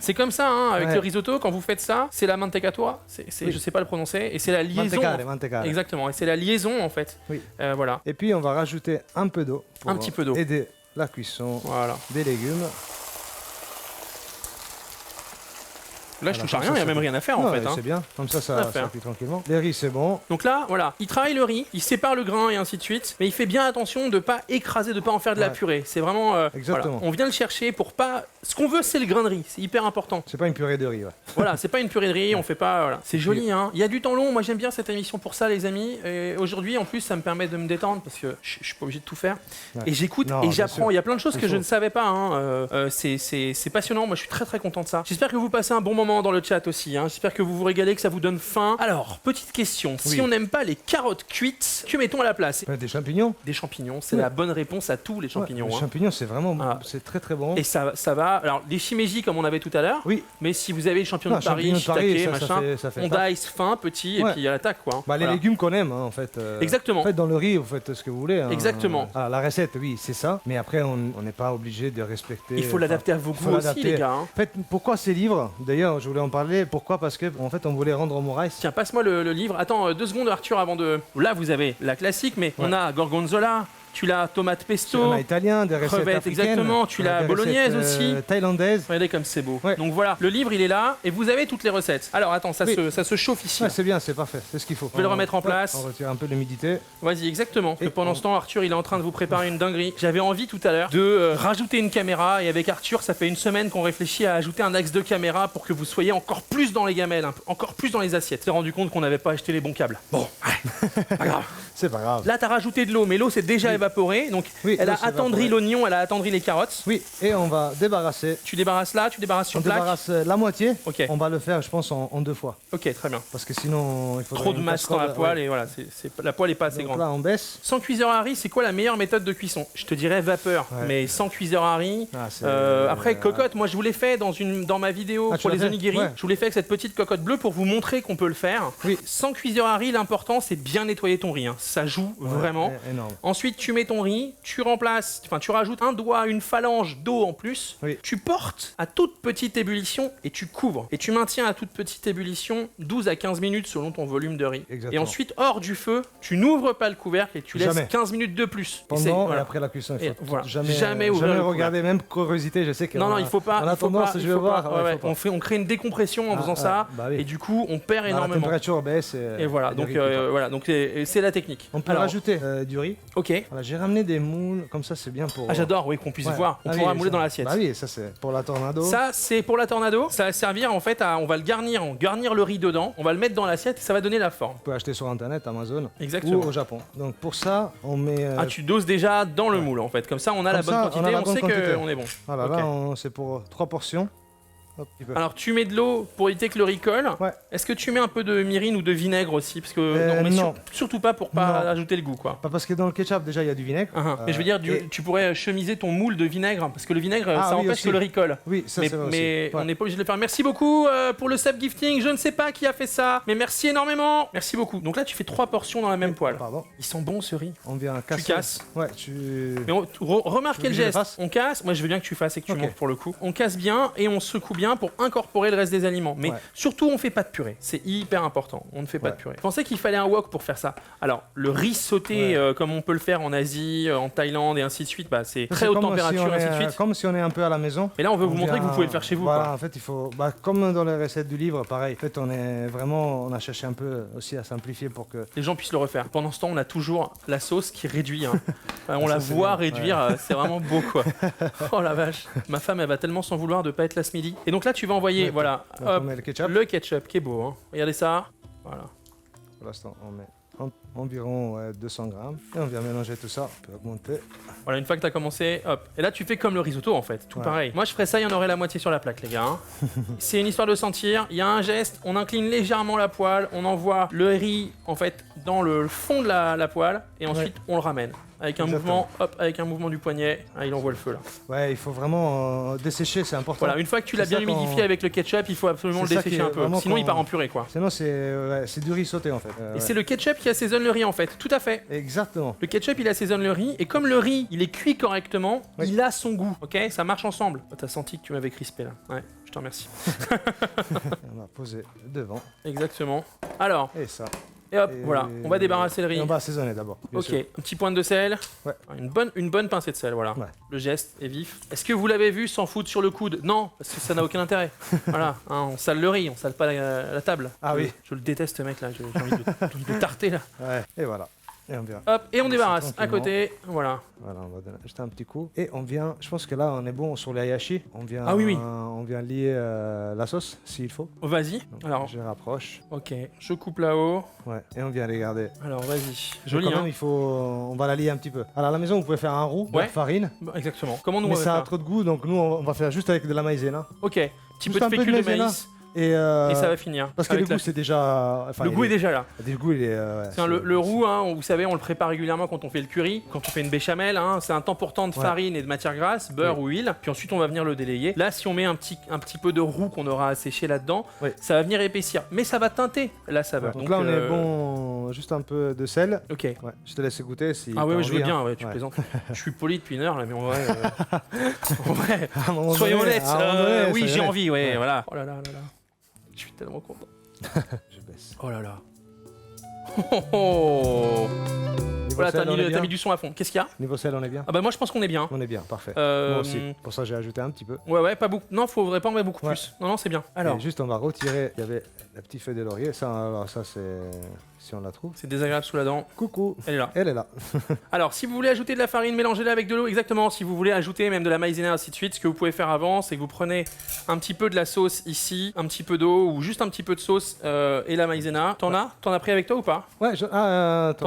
C'est comme ça, hein, avec le risotto, quand vous faites ça, c'est la mantecatura, je sais pas le prononcer, et c'est la liaison. Mantecare. Exactement, et c'est la liaison en fait. Oui. Voilà. Et puis on va rajouter un peu d'eau pour petit peu d'eau. Aider la cuisson des légumes. Là, je touche à rien, il n'y a même rien à faire en fait. Hein. C'est bien, comme ça Rien à faire. cuit tranquillement. Les riz, c'est bon. Donc là, voilà, il travaille le riz, il sépare le grain et ainsi de suite, mais il fait bien attention de pas écraser, de pas en faire de la purée. C'est vraiment, Exactement. voilà, on vient le chercher pour pas. Ce qu'on veut, c'est le grain de riz, c'est hyper important. C'est pas une purée de riz, ouais. Voilà, c'est pas une purée de riz, on fait pas. Voilà. C'est joli, hein. Il y a du temps long. Moi, j'aime bien cette émission pour ça, les amis. Et aujourd'hui, en plus, ça me permet de me détendre parce que je suis pas obligé de tout faire. Ouais. Et j'écoute Non, et bien j'apprends. sûr. Il y a plein de choses Il que je faut. ne savais pas. Hein. C'est passionnant. Moi, je suis très très content de ça. J'espère que vous passez un bon moment dans le chat aussi. Hein. J'espère que vous vous régalez, que ça vous donne faim. Alors, petite question. Si Oui. on n'aime pas les carottes cuites, que mettons à la place? Des champignons. Des champignons. C'est Ouais. la bonne réponse à tous les champignons. Les hein. champignons, c'est vraiment Ah. c'est très très bon. Et ça va. Alors, les shimeji, comme on avait tout à l'heure. Oui. Mais si vous avez les champignons Non, de Paris, champignons de Paris, shiitake, ça machin, fait on pas. dice fin, petit, et Ouais. puis à l'attaque, quoi. Bah, les Voilà. légumes qu'on aime, hein, en fait. Exactement. En fait, dans le riz, vous faites ce que vous voulez. Hein. Exactement. Ah, la recette, oui, c'est ça. Mais après, on n'est pas obligé de respecter. Il faut l'adapter à vos faut goûts aussi, l'adapter. les gars. Hein. En fait, pourquoi ces livres? D'ailleurs, je voulais en parler. Pourquoi? Parce que, en fait, on voulait rendre Moraes. Tiens, passe-moi le livre. Attends, 2 secondes, Arthur, avant de. Là, vous avez la classique, mais on a gorgonzola, tu l'as tomate pesto. On a italien, des recettes crevettes, africaines. exactement, tu on a l'as des bolognaise recettes, aussi. Thaïlandaise. Regardez comme c'est beau. Ouais. Donc voilà, le livre, il est là, et vous avez toutes les recettes. Alors, attends, ça, Oui. ça se chauffe ici. Ouais, c'est bien, c'est parfait, c'est ce qu'il faut. Je vais le remettre en place. On retire un peu l'humidité. Vas-y, exactement. Et Et pendant on- ce temps, Arthur, il est en train de vous préparer une dinguerie. J'avais envie tout à l'heure de rajouter une caméra. Et avec Arthur, ça fait une semaine qu'on réfléchit à ajouter un axe de caméra pour que vous soyez encore plus dans les gamelles, encore plus dans les assiettes. On s'est rendu compte qu'on n'avait pas acheté les bons câbles. Bon, ouais, pas grave. C'est pas grave. Là, t'as rajouté de l'eau, mais l'eau s'est déjà évaporée. Donc, Oui, elle l'eau a s'est attendri évaporée. l'oignon, elle a attendri les carottes. Oui, et on va débarrasser. Tu débarrasses là, tu débarrasses sur On plaque. débarrasse la moitié. Ok. On va le faire, je pense, en 2 fois. Ok, très bien. Parce que sinon, il faudrait Trop de une masse dans la casserole, poêle ouais. et voilà, la poêle est pas assez Donc grande. là, on baisse. Sans cuiseur à riz, c'est quoi la meilleure méthode de cuisson? Je te dirais vapeur, Ouais. mais sans cuiseur à riz. Ah, c'est- Après, cocotte, moi je vous l'ai fait dans ma vidéo Ah, tu pour l'as les fait? onigiri. Ouais. Je vous l'ai fait avec cette petite cocotte bleue pour vous montrer qu'on peut le faire. Oui. Sans cuiseur à riz, l'important c'est bien nettoyer ton riz. Hein. Ça joue vraiment. Ouais, énorme. Ensuite, tu mets ton riz, tu rajoutes un doigt, une phalange d'eau en plus. Oui. Tu portes à toute petite ébullition et tu couvres. Et tu maintiens à toute petite ébullition 12 à 15 minutes selon ton volume de riz. Exactement. Et ensuite, hors du feu, tu n'ouvres pas le couvercle et tu laisses Jamais. 15 minutes de plus. Et c'est- Pendant voilà. et après la cuisson, il Et faut voilà. jamais, Jamais ouvrir le regarder, même curiosité, je sais que Non, il faut pas. On a il faut tendance, pas, je il vais faut voir. pas. ouais, Ouais, faut pas. on crée une décompression en faisant ça, bah oui. et du coup, on perd La énormément. température baisse. Et voilà, le donc riz coupe pas. voilà, donc c'est la technique. On peut Alors, rajouter du riz. Ok. Voilà, j'ai ramené des moules, comme ça c'est bien pour. Ah, j'adore, oui, qu'on puisse Ouais. voir. On Ah pourra oui, mouler ça- dans l'assiette. Bah oui, ça c'est pour la tornado. Ça, c'est pour la tornado. Ça va servir en fait à. On va le garnir, garnir le riz dedans. On va le mettre dans l'assiette et ça va donner la forme. On peut acheter sur internet, Amazon. Exactement. Ou au Japon. Donc pour ça, on met. Ah, tu doses déjà dans le moule en fait. Comme ça, on a la Comme bonne ça, on a quantité, la on bonne sait quantité. qu'on est bon. Voilà, Ok. là c'est pour 3 portions. Hop, petit peu. Alors, tu mets de l'eau pour éviter que le riz colle. Ouais. Est-ce que tu mets un peu de myrrhine ou de vinaigre aussi? Parce que mais non. surtout pas pour pas Non. ajouter le goût, quoi. Pas parce que dans le ketchup déjà il y a du vinaigre. Mais je veux dire, et- tu pourrais chemiser ton moule de vinaigre, parce que le vinaigre, Ah ça oui, empêche aussi. que le riz colle. Oui, ça mais c'est vrai mais aussi. Ouais. on n'est pas obligé de le faire. Merci beaucoup pour le sub gifting. Je ne sais pas qui a fait ça, mais merci énormément. Merci beaucoup. Donc là, tu fais 3 portions dans la même poêle. Pardon. Ils sont bons ce riz. On vient casser. casses. Ouais, tu. Mais remarque Tu veux quel que je le geste. fasse On casse. Moi, je veux bien que tu fasses et que tu Ok. montres pour le coup. On casse bien et on secoue bien pour incorporer le reste des aliments. Mais Ouais. surtout, on fait pas de purée. C'est hyper important. On ne fait pas Ouais. de purée. Je pensais qu'il fallait un wok pour faire ça. Alors, le riz sauté, Ouais. comme on peut le faire en Asie, en Thaïlande et ainsi de suite, bah, c'est C'est très haute comme température si on et ainsi de est- suite. Comme si on est un peu à la maison. Et là, on veut vous montrer que vient- vous pouvez le faire chez vous. Voilà, quoi. en fait, il faut. Bah, comme dans les recettes du livre, pareil. En fait, on a cherché un peu aussi à simplifier pour que. Les gens puissent le refaire. Pendant ce temps, on a toujours la sauce qui réduit. Hein. On Ça, la c'est voit bien, réduire, c'est vraiment beau quoi. Oh la vache. Ma femme, elle va tellement s'en vouloir de pas être là ce midi. Et donc là, tu vas envoyer, Ouais, voilà, Donc, hop, on met le ketchup. le ketchup qui est beau. Hein. Regardez ça. Voilà. Pour l'instant, on met environ 200 grammes. Et on vient mélanger tout ça. On peut augmenter. Voilà, une fois que tu as commencé, hop. Et là, tu fais comme le risotto en fait, tout Ouais. pareil. Moi, je ferais ça, il y en aurait la moitié sur la plaque, les gars. Hein. C'est une histoire de sentir. Il y a un geste, on incline légèrement la poêle, on envoie le riz en fait dans le fond de la poêle et ensuite on le ramène. Avec un Exactement. mouvement, hop, avec un mouvement du poignet, ah, il envoie le feu là. Ouais, il faut vraiment dessécher, c'est important. Voilà, une fois que tu l'as C'est bien ça qu'on- humidifié avec le ketchup, il faut absolument le C'est ça qui dessécher est un peu. vraiment Sinon, il quand- part en purée quoi. Sinon, c'est du riz sauté en fait. Et Ouais. c'est le ketchup qui assaisonne le riz en fait, tout à fait. Exactement. Le ketchup il assaisonne le riz et comme le riz il est cuit correctement, Oui. il a son goût, ok? Ça marche ensemble. Oh, t'as senti que tu m'avais crispé là. Ouais, je te remercie. On va poser devant. Exactement. Alors, Et ça. Et hop, voilà, on va débarrasser le riz. Et on va assaisonner d'abord. bien Ok, sûr. un petit point de sel. Ouais. Une bonne pincée de sel, voilà. Ouais. Le geste est vif. Est-ce que vous l'avez vu sans foutre sur le coude? Non, parce que ça n'a aucun intérêt. Voilà, hein, on sale le riz, on sale pas la table. Ah oui. Je le déteste, ce mec là, j'ai envie de le tarter là. Ouais. Et voilà. Et on vient. Hop, et on débarrasse à tranquillement. côté, voilà. Voilà, on va donner juste un petit coup. Et on vient, je pense que là, on est bon sur les hayashi. On vient, Ah oui, oui. On vient lier la sauce, s'il faut. Oh, vas-y, Donc, alors, je rapproche. ok, je coupe là-haut. Ouais. Et on vient les garder. Alors, vas-y, Mais joli quand hein. même, il faut, on va la lier un petit peu. Alors à la maison, vous pouvez faire un roux, Ouais. de farine. Bon, exactement. Comment nous on Mais va ça a faire? trop de goût, donc nous, on va faire juste avec de la maïzena. Ok, petit Juste peu un de peu de fécule de maïzena. maïs, Et et ça va finir. Parce que le avec goût, la- c'est déjà. Enfin, Le goût est déjà là. Le goût, il est. ouais, Tiens, le roux, hein, vous savez, on le prépare régulièrement quand on fait le curry, quand on fait une béchamel. Hein, c'est un temps portant de Ouais. farine et de matière grasse, beurre ou huile. Puis ensuite, on va venir le délayer. Là, si on met un petit peu de roux qu'on aura asséché là-dedans, Oui. ça va venir épaissir. Mais ça va teinter la saveur. Donc là, on est bon. Juste un peu de sel. Ok. Ouais, je te laisse goûter si. Ah ouais, t'as ouais, je veux envie, bien, hein. ouais, tu Ouais. plaisantes. Je suis poli depuis une heure là, mais en vrai, en vrai, À un moment soyons donné, honnêtes. à un moment donné, Oui, soyons j'ai honnêtes. envie, ouais, Ouais. voilà. Oh là là là là. Je suis tellement content. Je baisse. Oh là là. Oh, oh. Niveau Voilà, sel, on est t'as bien. mis du son à fond. Qu'est-ce qu'il y a? Niveau sel, on est bien. Ah bah moi je pense qu'on est bien. On est bien, parfait. Euh, Moi aussi. Pour ça, j'ai ajouté un petit peu. Ouais, pas beaucoup. Non, faudrait pas en mettre beaucoup Ouais. plus. Non, c'est bien. Alors, Et juste, on va retirer. Il y avait la petite feuille de laurier. Ça, alors, ça c'est. Si on la trouve. c'est désagréable sous la dent. Coucou. Elle est là. Elle est là. Alors, si vous voulez ajouter de la farine, mélangez-la avec de l'eau. Exactement. Si vous voulez ajouter même de la maïzena, ainsi de suite, ce que vous pouvez faire avant, c'est que vous prenez un petit peu de la sauce ici, un petit peu d'eau ou juste un petit peu de sauce et la maïzena. T'en as pris avec toi ou pas? Ouais, T'en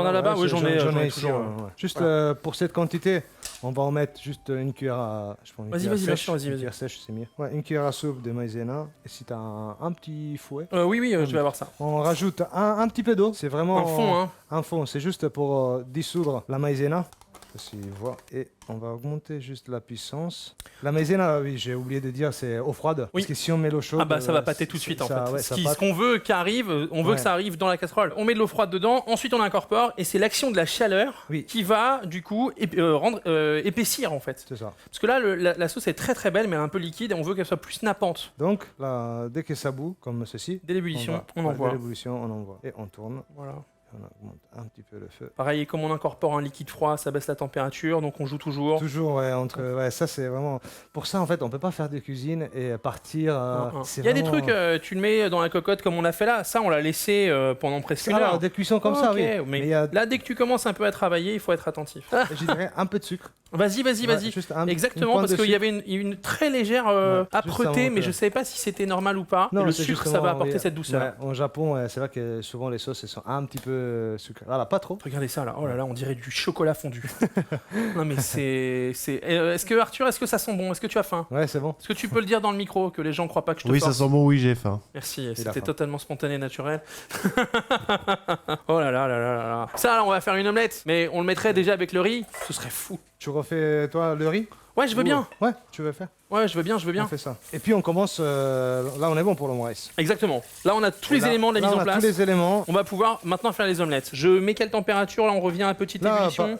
as là-bas? Oui, j'en ai ici, toujours, ouais. Juste voilà. pour cette quantité, on va en mettre juste une cuillère à. Je prends une Vas-y, cuillère vas-y, bien sèche, sûr, vas-y, une vas-y. cuillère sèche, c'est mieux. Ouais, une cuillère à soupe de maïzena. Et si t'as un petit fouet, Oui, oui, je vais avoir ça. on rajoute un petit peu d'eau. C'est vraiment. Un fond, hein. Un fond, c'est juste pour dissoudre la maïzena. Si vous voyez. Et on va augmenter juste la puissance. La maïzena, oui, j'ai oublié de dire, c'est eau froide. Oui. Parce que si on met l'eau chaude. Ah bah ça va pâter tout de suite en ça- fait. ouais, Ce ça qui- pâte. ce qu'on veut qu'arrive, on veut Ouais. que ça arrive dans la casserole. On met de l'eau froide dedans, ensuite on l'incorpore et c'est l'action de la chaleur Oui. qui va du coup rendre épaissir en fait. C'est ça. Parce que là la sauce est très très belle mais elle est un peu liquide et on veut qu'elle soit plus nappante. Donc, là, dès que ça bout, comme ceci. Dès l'ébullition, on ouais, envoie. dès l'ébullition, on envoie. Et on tourne. Voilà. On augmente un petit peu le feu. Pareil, comme on incorpore un liquide froid, ça baisse la température, donc on joue toujours. Toujours, ouais, ouais, ça c'est vraiment. Pour ça, en fait, on peut pas faire de cuisine et partir. c'est Il y a des vraiment- trucs, tu le mets dans la cocotte comme on a fait là. Ça, on l'a laissé pendant presque une Alors, heure. des cuissons comme ça, Ok, oui. Mais il y a, là, dès que tu commences un peu à travailler, il faut être attentif. je dirais, un peu de sucre. Vas-y, vas-y, Ouais, vas-y. juste une Exactement, pointe parce de qu'il y sucre. avait une très légère Ouais, juste âpreté, avant mais que- je savais pas si c'était normal ou pas. Et Non, le c'est sucre, ça justement, va apporter oui, cette douceur. ouais, au Japon, c'est vrai que souvent les sauces elles sont un petit peu sucrées. Voilà, pas trop. Regardez ça là, oh là là, on dirait du chocolat fondu. Non mais est-ce que Arthur, est-ce que ça sent bon? Est-ce que tu as faim? Ouais, c'est bon. Est-ce que tu peux le dire dans le micro, que les gens croient pas que je te Oui, ça force? sent bon, oui, j'ai faim. Merci, a c'était faim. totalement spontané, naturel. Oh là là là là là là. Ça, là, on va faire une omelette, mais on le mettrait déjà avec le riz, ce serait fou. Tu refais, toi, le riz? Ouais, je veux bien. Ouais, tu veux faire? Ouais, je veux bien, je veux On bien. fait ça. Et puis on commence. Là, on est bon pour l'omrice. Exactement. Là, on a tous Et les là- éléments de la là, mise on en a place. tous les éléments. On va pouvoir maintenant faire les omelettes. Je mets quelle température? Là, on revient à petite Là, ébullition.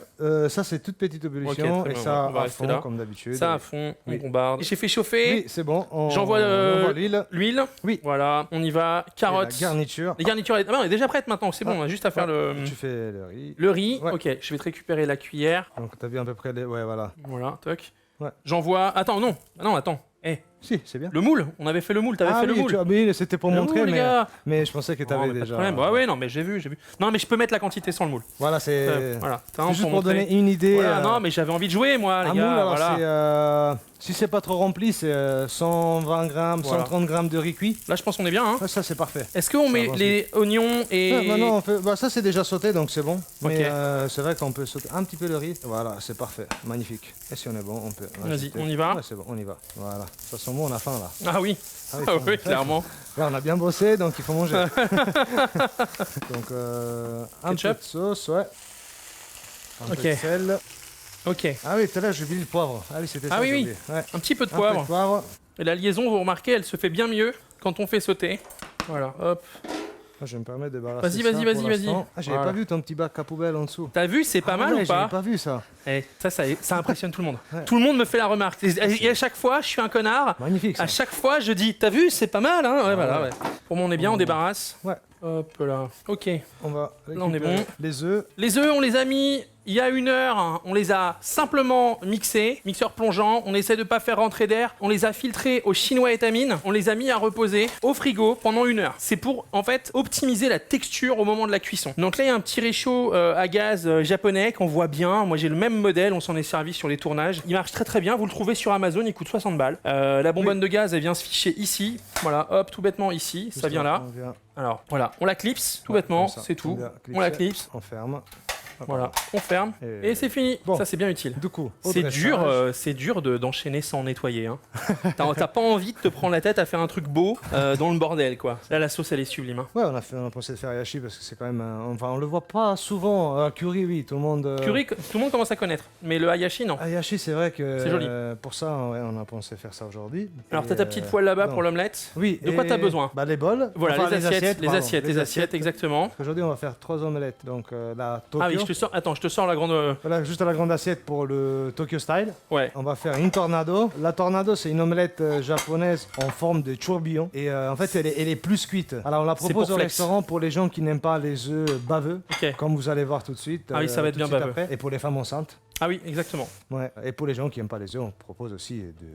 ça c'est toute petite ébullition Ok, très et bien, ça on va à rester fond là. comme d'habitude. Ça à fond, on Oui. bombarde. J'ai fait chauffer Oui, c'est bon. J'envoie on envoie l'huile. l'huile. Oui. Voilà, on y va. Et Carottes. la garniture. Les garnitures. Ah non, elle est déjà prête maintenant, c'est bon, on a juste à faire Tu fais le riz. le riz. Ouais. Ok, je vais te récupérer la cuillère. Donc t'as vu à peu près les. Ouais, voilà. Voilà, toc. Ouais. J'envoie. Attends, non. Ah non, attends. Eh, Si, c'est bien. le moule. On avait fait le moule. T'avais fait le oui, moule. oui, c'était pour Le montrer, moule, les mais, gars. mais je pensais que Oh, t'avais mais pas de déjà. problème. Ouais, ouais, non, mais j'ai vu. Non, mais je peux mettre la quantité sans le moule. Voilà, c'est. Voilà. C'est juste pour donner une idée. Voilà, non, mais j'avais envie de jouer, moi, un les moule, gars. alors Voilà. si c'est pas trop rempli, c'est 120 grammes, Voilà. 130 grammes de riz cuit. Là, je pense qu'on est bien. Hein. Ah, ça, c'est parfait. Est-ce qu'on met avance les oignons et. Maintenant, on fait... ça, c'est déjà sauté, donc c'est bon. Mais Ok. c'est vrai qu'on peut sauter un petit peu le riz. Voilà, c'est parfait. Magnifique. Et si on est bon, on peut. Vas-y, rajouter. on y va. Ouais, c'est bon, on y va. Voilà. De toute façon, bon, on a faim là. Ah oui. Ah oui, Ah faut- oui, clairement. Là, on a bien bossé, donc il faut manger. Donc, un peu Ketchup. de sauce, ouais. Un Ok. peu de sel. Ok. Ah oui, tout à l'heure, j'ai oublié le poivre. Ah oui, c'était ça. Ah oui, j'ai oui. oublié. Ouais. Un petit peu de Un peu de poivre. poivre. Et la liaison, vous remarquez, elle se fait bien mieux quand on fait sauter. Voilà, hop. Ah, je vais me permettre de débarrasser Vas-y, ça vas-y, pour vas-y, vas-y. l'instant. Ah, j'avais Voilà. pas vu ton petit bac à poubelle en dessous. T'as vu, c'est pas Ah mal ouais, ou pas? j'avais pas vu ça. Eh, ça impressionne tout le monde. Ouais. Tout le monde me fait la remarque. Et à chaque fois, je suis un connard. Magnifique ça. À chaque fois, je dis, t'as vu, c'est pas mal, hein? Ouais, voilà, ouais. ouais. Pour moi, on est bien, on débarrasse. Ouais. Hop là. Ok. On va Là, on est récupérer bon. les œufs. Les œufs, on les a mis il y a 1 heure. Hein. On les a simplement mixés, mixeur plongeant. On essaie de pas faire rentrer d'air. On les a filtrés au chinois étamine. On les a mis à reposer au frigo pendant 1 heure. C'est pour en fait optimiser la texture au moment de la cuisson. Donc là, il y a un petit réchaud à gaz japonais qu'on voit bien. Moi, j'ai le même modèle. On s'en est servi sur les tournages. Il marche très très bien. Vous le trouvez sur Amazon. Il coûte 60 balles. La bonbonne de gaz, elle vient se ficher ici. Voilà, hop, tout bêtement ici. Ça vient là. Alors voilà, on la clipse tout bêtement, c'est tout. On la clipse. On ferme. Voilà, on ferme et c'est fini. Bon. Ça c'est bien utile. Du coup, C'est dur d'enchaîner sans nettoyer. Hein. T'as pas envie de te prendre la tête à faire un truc beau dans le bordel quoi. Là la sauce elle est sublime. Hein. Ouais, on a pensé de faire hayashi parce que c'est quand même. Enfin, on le voit pas souvent. Curry, oui, tout le monde. Curry, tout le monde commence à connaître, mais le hayashi non. Hayashi, c'est vrai que. C'est joli. Pour ça, ouais, on a pensé faire ça aujourd'hui. Alors Et, t'as ta petite poêle là-bas non. pour l'omelette. Oui. De quoi t'as besoin? Bah les bols. Voilà, Enfin, les assiettes, pardon, exactement. Aujourd'hui, on va faire 3 omelettes. Donc la Tokyo. Ah oui, je te sors la grande. Voilà, juste la grande assiette pour le Tokyo Style. Ouais. On va faire une tornado. La tornado, c'est une omelette japonaise en forme de tourbillon. Et en fait, elle est plus cuite. Alors, on la propose pour au flex. restaurant pour les gens qui n'aiment pas les œufs baveux. Ok. Comme vous allez voir tout de suite. Ah oui, ça va être tout de bien suite baveux. après. Et pour les femmes enceintes. Ah oui, exactement. Ouais. Et pour les gens qui n'aiment pas les œufs, on propose aussi de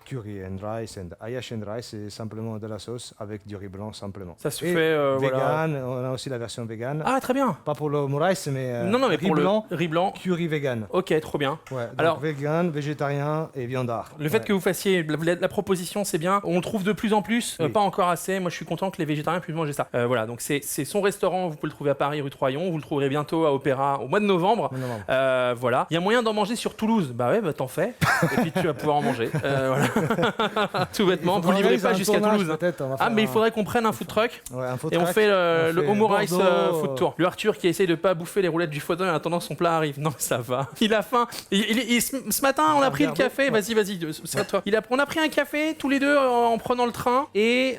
curry and rice and hayashi and rice. C'est simplement de la sauce avec du riz blanc simplement. Ça se Et fait voilà. vegan, on a aussi la version vegan. Ah très bien. Pas pour le rice, mais Non, mais riz pour blanc, le riz blanc. curry vegan. Ok, trop bien. Ouais, donc Alors- vegan, végétarien et viandard. Le fait que vous fassiez la proposition, c'est bien. On le trouve de plus en plus, Oui. pas encore assez. Moi, je suis content que les végétariens puissent manger ça. Voilà, donc c'est son restaurant. Vous pouvez le trouver à Paris, rue Troyon. Vous le trouverez bientôt à Opéra au mois de novembre. Non. Voilà. Il y a moyen d'en manger sur Toulouse. Bah ouais, bah t'en fais. Et puis tu vas pouvoir en manger. Voilà. Tout bêtement. Vous livrez pas jusqu'à Toulouse. Ah, mais il faudrait qu'on prenne un food truck. Ouais, un food Et on truck. fait le Homo Rice Bordeaux, food tour. Le Arthur qui essaye de pas bouffer les roulettes du fauteuil en attendant que son plat arrive. Non, mais ça va. Il a faim. Ce matin, on a pris le café. Vas-y, c'est à toi. On a pris un café tous les deux en prenant le train et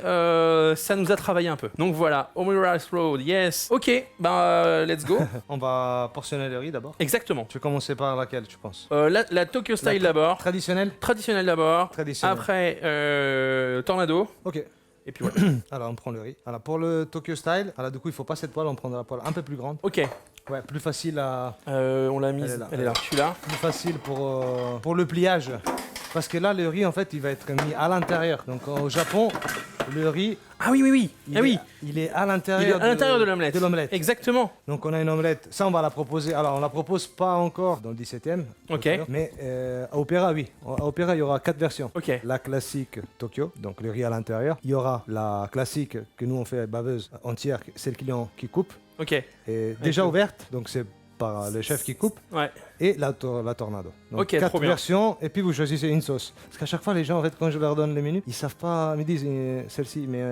ça nous a travaillé un peu. Donc voilà, Homo Rice Road, yes. Ok, let's go. On va portionner le riz d'abord. Exactement. Tu veux commencer par laquelle, tu penses? La Tokyo Style d'abord. Traditionnel. Traditionnel d'abord. Traditionnel. Après, Tornado. Ok. Et puis voilà. Alors, on prend le riz. Alors, pour le Tokyo Style, alors du coup, il faut pas cette poêle, on prendra la poêle un peu plus grande. Ok. Ouais, plus facile à. On l'a mise. Elle est là. Je suis là. Plus facile pour le pliage. Parce que là, le riz, en fait, il va être mis à l'intérieur. Donc, au Japon, le riz. Ah oui, oui, oui. Il est à l'intérieur de l'omelette. De l'omelette. Exactement. Donc on a une omelette, ça on va la proposer. Alors on la propose pas encore dans le 17e. Ok. Mais à Opéra, oui. À Opéra, il y aura 4 versions. Ok. La classique Tokyo, donc le riz à l'intérieur. Il y aura la classique que nous on fait baveuse entière, c'est le client qui coupe. Ok. Et déjà ouverte, donc c'est par le chef qui coupe. Ouais. Et la tornado. Donc Ok, 4 trop bien. versions, et puis vous choisissez une sauce. Parce qu'à chaque fois, les gens, en fait, quand je leur donne les menus, ils savent pas, ils me disent celle-ci, mais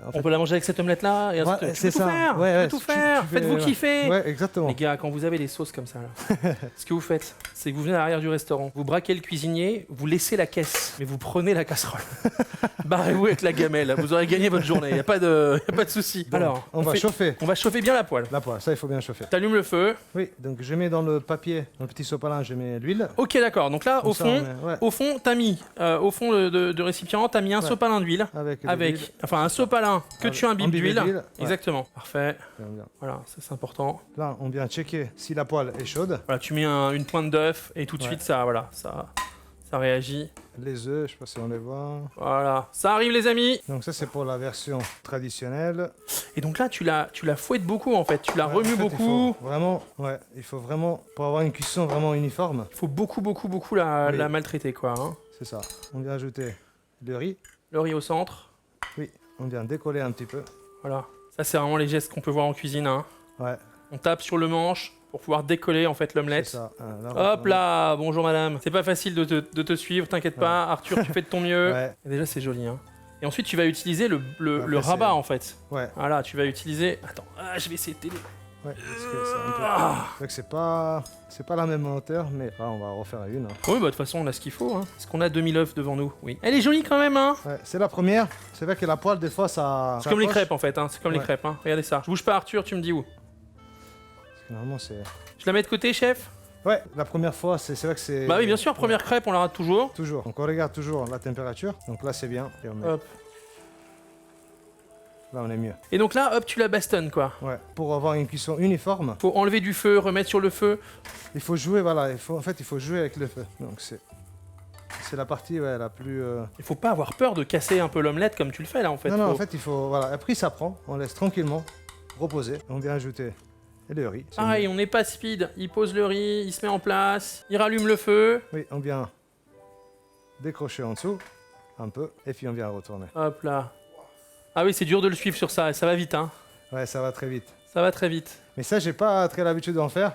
en fait. On peut la manger avec cette omelette là et Ouais, tu peux c'est tout ça. faire. Ouais, tu ouais, peux tout tu faire. fais- Faites-vous ouais. kiffer. Ouais, exactement. Les gars, quand vous avez des sauces comme ça, là, ce que vous faites, c'est que vous venez à l'arrière du restaurant, vous braquez le cuisinier, vous laissez la caisse, mais vous prenez la casserole. Barrez-vous avec la gamelle, vous aurez gagné votre journée, il n'y a pas de souci. Bon, Alors, on va chauffer. On va chauffer bien la poêle. La poêle, ça il faut bien chauffer. T'allumes le feu. Oui, donc je mets dans le papier, dans le petit sopalin, je mets l'huile. Ok, d'accord. Donc là, Comme au ça, fond, on met- ouais. au fond, t'as mis, au fond de récipient, t'as mis un Ouais. sopalin d'huile. Avec, Enfin, un sopalin que tu imbibes imbibé d'huile. d'huile, ouais. Exactement. Parfait. Bien. Voilà, ça c'est important. Là, on vient checker si la poêle est chaude. Voilà, tu mets une pointe d'œuf et tout de Ouais. suite ça réagit. Les œufs, je sais pas si on les voit. Voilà, ça arrive les amis. Donc ça c'est pour la version traditionnelle. Et donc là, tu la fouettes beaucoup en fait, tu la Ouais, remues en fait, beaucoup. il faut vraiment, pour avoir une cuisson vraiment uniforme, Il faut beaucoup la, Oui. la maltraiter quoi. Hein. c'est ça. On vient ajouter le riz. Le riz au centre. Oui, on vient décoller un petit peu. Voilà. Ça c'est vraiment les gestes qu'on peut voir en cuisine. Hein. Ouais, On tape sur le manche pour pouvoir décoller en fait c'est l'omelette. ça. Hop là, bonjour madame. C'est pas facile de te suivre, t'inquiète pas. Arthur, tu fais de ton mieux. Ouais, Et déjà, c'est joli. Hein. Et ensuite, tu vas utiliser le Après, rabat c'est- en fait. ouais, Voilà, tu vas utiliser. Attends, je vais essayer de t'aider. ouais. Parce que c'est un peu... Ah. Donc c'est pas la même hauteur, mais on va refaire une. Hein. Oui, bah de toute façon, on a ce qu'il faut. Hein. Est-ce qu'on a 2000 œufs devant nous? Oui. Elle est jolie quand même, hein. Ouais, c'est la première. C'est vrai que la poêle, des fois, ça. C'est comme les accroche. crêpes en fait. Hein. C'est comme les Ouais. crêpes. Hein. Regardez ça. Je bouge pas, Arthur. Tu me dis où? Parce que normalement, c'est. Je la mets de côté, chef? Ouais, la première fois, c'est vrai que c'est. Bah oui, bien sûr. Première crêpe, on la rate toujours. Toujours. Donc on regarde toujours la température. Donc là, c'est bien. Et on met- Hop. Là, on est mieux. Et donc là, hop, tu la bastonnes, quoi. Ouais. Pour avoir une cuisson uniforme, Faut enlever du feu, remettre sur le feu. il faut jouer, voilà. En fait, il faut jouer avec le feu. Donc, c'est la partie la plus... Il faut pas avoir peur de casser un peu l'omelette comme tu le fais là en fait. non, Faut- en fait, il faut... Voilà. Après, ça prend. On laisse tranquillement reposer. On vient ajouter le riz. C'est Pareil, on n'est pas speed. Il pose le riz, il se met en place, il rallume le feu. mieux. Oui, on vient décrocher en dessous, un peu, et puis on vient retourner. Hop là. Ah oui, c'est dur de le suivre sur ça, ça va vite, hein. Ouais, ça va très vite. Ça va très vite. Mais ça, j'ai pas très l'habitude d'en faire,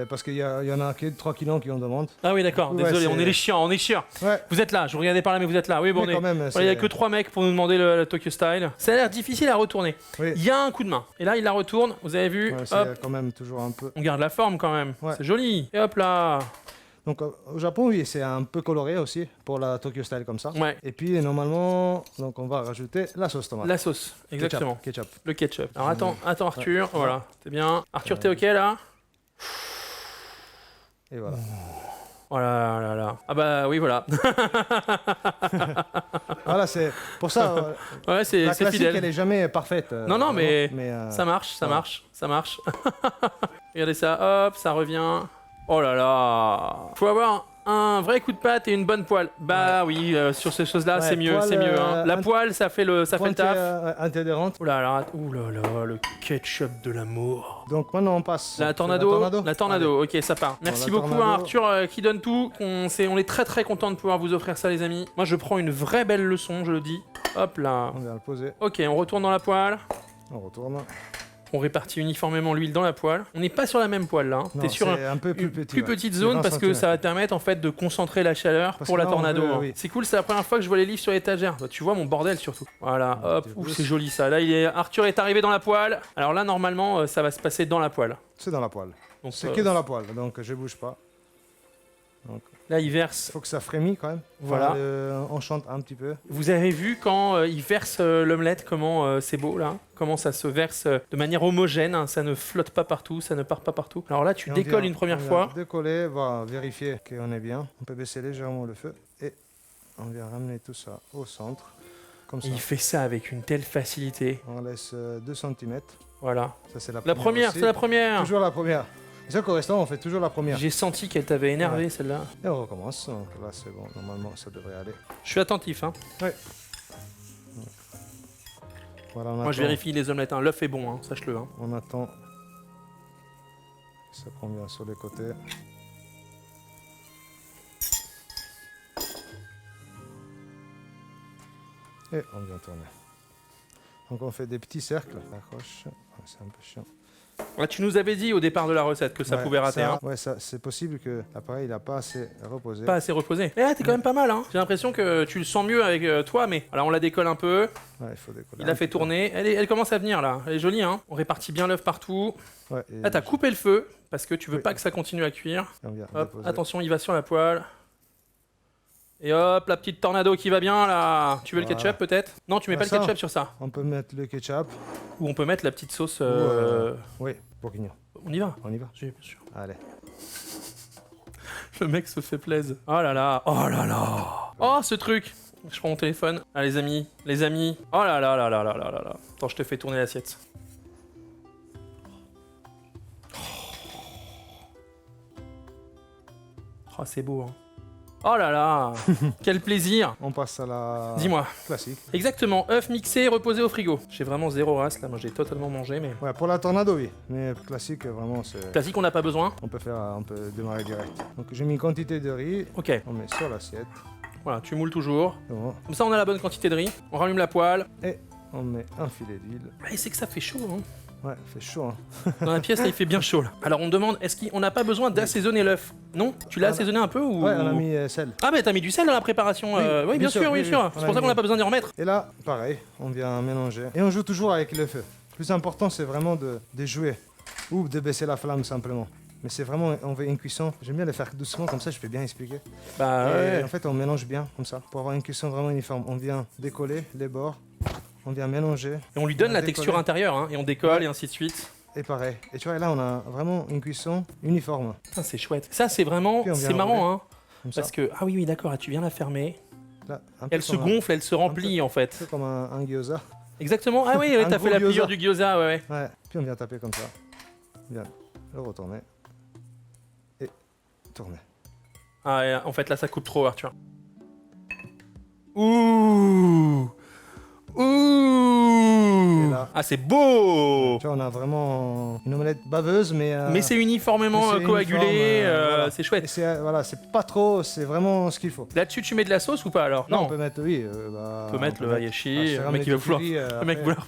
parce qu'il y en a que 3 clients qui en demandent. Ah oui, d'accord, Ouais, désolé, c'est- on est les chiants, on est chiants. Ouais, Vous êtes là, je vous regardais par là, mais vous êtes là. Oui, bon, mais quand même, il y a que 3 mecs pour nous demander le Tokyo Style. Ça a l'air difficile à retourner. Oui. Il y a un coup de main. Et là, il la retourne, vous avez vu. Ouais, Hop, c'est quand même toujours un peu... on garde la forme quand même. Ouais. C'est joli. Et hop là. Donc au Japon, oui, c'est un peu coloré aussi pour la Tokyo Style comme ça. Ouais, Et puis normalement, donc on va rajouter la sauce tomate. la sauce, exactement. Ketchup. Le ketchup. Alors attends Arthur, voilà, c'est bien. Arthur, t'es ok là? Et voilà. Oh là là là. Ah bah oui, voilà. Voilà, c'est pour ça. Ouais, c'est La c'est classique, fidèle. elle est jamais parfaite. Non, non, mais vraiment, Ça marche, ça voilà. marche, ça marche. Regardez ça, hop, ça revient. Oh là là. Faut avoir un vrai coup de patte et une bonne poêle. Bah oui, sur ces choses-là, Ouais, c'est mieux, poêle, c'est mieux. Hein. La poêle, ça fait le taf. Intolérante. Ouh là là, le ketchup de l'amour. Donc maintenant on passe. La sur tornado, la tornado, ok, ça part. Merci la beaucoup tornado. hein, Arthur qui donne tout. On est très très content de pouvoir vous offrir ça les amis. Moi je prends une vraie belle leçon, je le dis. Hop là. On vient le poser. Ok, on retourne dans la poêle. On retourne. On répartit uniformément l'huile dans la poêle. On n'est pas sur la même poêle là. Hein. Non, T'es sur c'est un peu plus une petit. plus ouais. petite C'est zone 20 parce que ça centimètres. va te permettre en fait de concentrer la chaleur Parce pour que la là, on tornado. veut, hein. oui. C'est cool, c'est la première fois que je vois les livres sur l'étagère. Bah, tu vois mon bordel surtout. Voilà, Un hop, petit ouf, pouce. c'est joli ça. Là, Arthur est arrivé dans la poêle. Alors là, normalement, ça va se passer dans la poêle. C'est dans la poêle. Donc, C'est que dans la poêle, donc je bouge pas. Donc là, il verse. il faut que ça frémit quand même. Voilà. On chante un petit peu. Vous avez vu quand il verse l'omelette, comment c'est beau là, comment ça se verse de manière homogène, hein, ça ne flotte pas partout, ça ne part pas partout. Alors là, tu Et on décolles vient- une première on vient fois. Décoller, va vérifier qu'on est bien. On peut baisser légèrement le feu et on vient ramener tout ça au centre. Comme ça. Il fait ça avec une telle facilité. On laisse 2 cm. Voilà. Ça c'est la La première, aussi. c'est la première. Toujours la première. C'est ça qu'au restaurant, on fait toujours la première. J'ai senti qu'elle t'avait énervé Ouais. celle-là. Et on recommence. Donc là c'est bon, normalement ça devrait aller. Je suis attentif. Hein. Voilà, on Moi, je attend- vérifie les omelettes. Hein. L'œuf est bon, hein, sache-le. Hein. On attend. Ça prend bien sur les côtés. Et on vient tourner. Donc on fait des petits cercles. Accroche. Ah, c'est un peu chiant. Ah, tu nous avais dit au départ de la recette que ça Ouais, pouvait rater. ça- Hein. Ouais, ça, c'est possible que l'appareil n'a pas assez reposé. Pas assez reposé. Mais là, t'es quand même pas mal. Hein. J'ai l'impression que tu le sens mieux avec toi. Mais alors, on la décolle un peu. Ouais, il faut décoller. Il a fait tourner. Elle commence à venir là. Elle est jolie. Hein. On répartit bien l'œuf partout. Ouais, et Là, t'as coupé le feu parce que tu veux Oui. pas que ça continue à cuire. on vient Hop, déposer. attention, il va sur la poêle. Et hop, la petite tornado qui va bien là. Tu veux le Voilà. ketchup peut-être? Non, tu mets Ah, pas le ça. ketchup sur ça. On peut mettre le ketchup. Ou on peut mettre la petite sauce. Oui, bourguignon. On y va. On y va. Oui, bien sûr. Allez. Le mec se fait plaisir. Oh là là, oh là là. Oh ce truc. Je prends mon téléphone. Ah les amis, les amis. Oh là là là là là là là là. Attends, je te fais tourner l'assiette. Oh c'est beau. Hein. Oh là là. Quel plaisir. On passe à la Dis-moi. classique. Exactement. œuf mixé, reposé au frigo. J'ai vraiment zéro race là. Moi j'ai totalement mangé, mais Ouais, pour la tornado, oui. Mais classique, vraiment, c'est. classique, on n'a pas besoin. On peut démarrer direct. Donc j'ai mis une quantité de riz. Ok. On met sur l'assiette. Voilà, tu moules toujours. C'est bon. Comme ça, on a la bonne quantité de riz. On rallume la poêle. Et on met un filet d'huile. Et c'est que ça fait chaud. Hein. Ouais, fait chaud. Hein. Dans la pièce, là, il fait bien chaud. Là. Alors, on demande, est-ce qu'on n'a pas besoin d'assaisonner l'œuf? Non? Tu l'as Ah, assaisonné un peu ou... Ouais, on a mis sel. Ah, mais t'as mis du sel dans la préparation. Oui, bien sûr, oui, bien sûr. C'est On a pour ça qu'on mis- n'a pas besoin d'y remettre. Et là, pareil, on vient mélanger. Et on joue toujours avec le feu. Le plus important, c'est vraiment de jouer. Ou de baisser la flamme simplement. Mais c'est vraiment, on veut une cuisson. J'aime bien le faire doucement, comme ça je peux bien expliquer. Bah, Et ouais. en fait, on mélange bien, comme ça, pour avoir une cuisson vraiment uniforme. On vient décoller les bords. On vient mélanger. Et on lui donne on la décolle. texture intérieure, hein, et on décolle, Ouais. et ainsi de suite. Et pareil. Et tu vois, là, on a vraiment une cuisson uniforme. Putain, c'est chouette. Ça, c'est vraiment... Puis on vient C'est marrant, hein. Comme ça. Parce que... Ah oui, oui, d'accord, là, tu viens la fermer. Là, un peu Elle se comme un- gonfle, elle se remplit, en un fait. peu comme un gyoza. Exactement. Ah oui, ouais, Un t'as gros fait la gyoza. pliure du gyoza, ouais. Ouais. Puis on vient taper comme ça. Bien le retourner. Et tourner. Ah, et en fait, là, ça coupe trop, Arthur. Ouh. Ouh. Et là. Ah, c'est beau. Tu vois, on a vraiment une omelette baveuse, mais. Mais c'est uniformément mais c'est coagulé, uniforme, voilà. c'est Et chouette. voilà, c'est pas trop, c'est vraiment ce qu'il faut. Là-dessus, tu mets de la sauce ou pas alors? On peut mettre, oui. On peut mettre le hayashi, c'est le mec qui va vouloir. Le mec vouloir.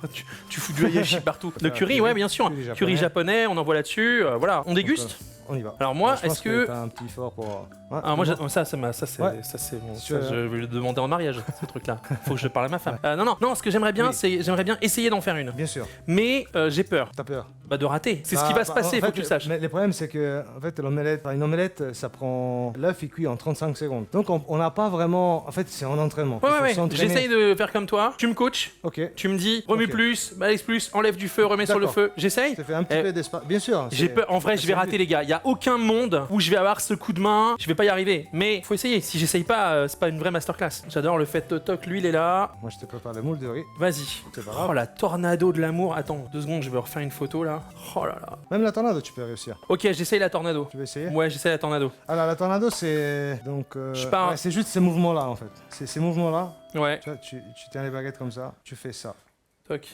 Tu fous du hayashi partout. Le curry, ouais, bien sûr. Curry japonais, on envoie là-dessus. Voilà, on déguste. On y va. Alors moi, je pense est-ce que. t'as un petit fort pour. Ah, moi, ça c'est bon. Tu Ça, je vais le demander en mariage, ce truc-là. Faut que je parle à ma femme. Non, ce que j'aimerais bien, Oui. c'est j'aimerais bien essayer d'en faire une. Bien sûr. Mais j'ai peur T'as peur. de rater. C'est ce qui va se passer, en faut fait, que tu le saches. Mais le problème, c'est que en fait, une omelette, ça prend. L'œuf, il cuit en 35 secondes. Donc, on n'a pas vraiment. En fait, c'est en entraînement. Il faut Ouais. s'entraîner. J'essaye de faire comme toi. Tu me coaches. Ok. Tu me dis, remue Ok. plus, balance plus, enlève du feu, remets sur le D'accord. feu. J'essaye. Je te fais un petit peu d'espace. Bien sûr. J'ai peur. En vrai, je vais rater, les gars. Il y a aucun monde où je vais avoir ce coup de main. Je vais pas y arriver. Mais faut essayer. Si j'essaye pas, c'est pas une vraie masterclass. J'adore le fait toc, l'huile est là. Moi, je te prépare le moule de riz. Vas-y. C'est pas grave. Oh la tornado de l'amour. Attends, 2 secondes, je vais refaire une photo là. Oh là là. Même la tornado, tu peux réussir. Ok, j'essaye la tornado. Tu veux essayer? Ouais, j'essaye la tornado. Alors, la tornado, c'est. Donc. Je pars. ouais, c'est juste ces mouvements-là, en fait. C'est ces mouvements-là. Ouais, Tu vois, tu tiens les baguettes comme ça. Tu fais ça. toc.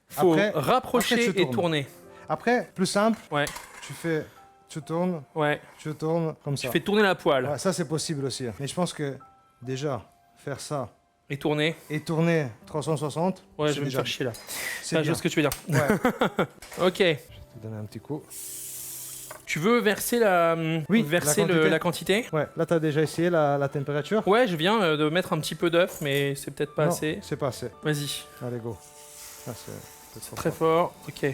Faut Après, rapprocher après, tu et tournes. tourner. Après, plus simple. Ouais, Tu fais. Tu tournes. ouais. Tu tournes comme ça. Tu fais tourner la poêle Ouais, ça, c'est possible aussi. Mais je pense que déjà, faire ça et tourner. et tourner 360. Ouais, c'est je vais me déjà- faire chier là. C'est Ah, je bien. vois ce que tu veux dire. Ouais. Ok. Je vais te donner un petit coup. Tu veux verser la, Oui, verser la quantité. la quantité? Ouais, là, tu as déjà essayé la température. Ouais, je viens de mettre un petit peu d'œuf, mais c'est peut-être pas Non, assez. c'est pas assez. Vas-y, Allez, go. Ah, c'est trop très fort. fort. Ok.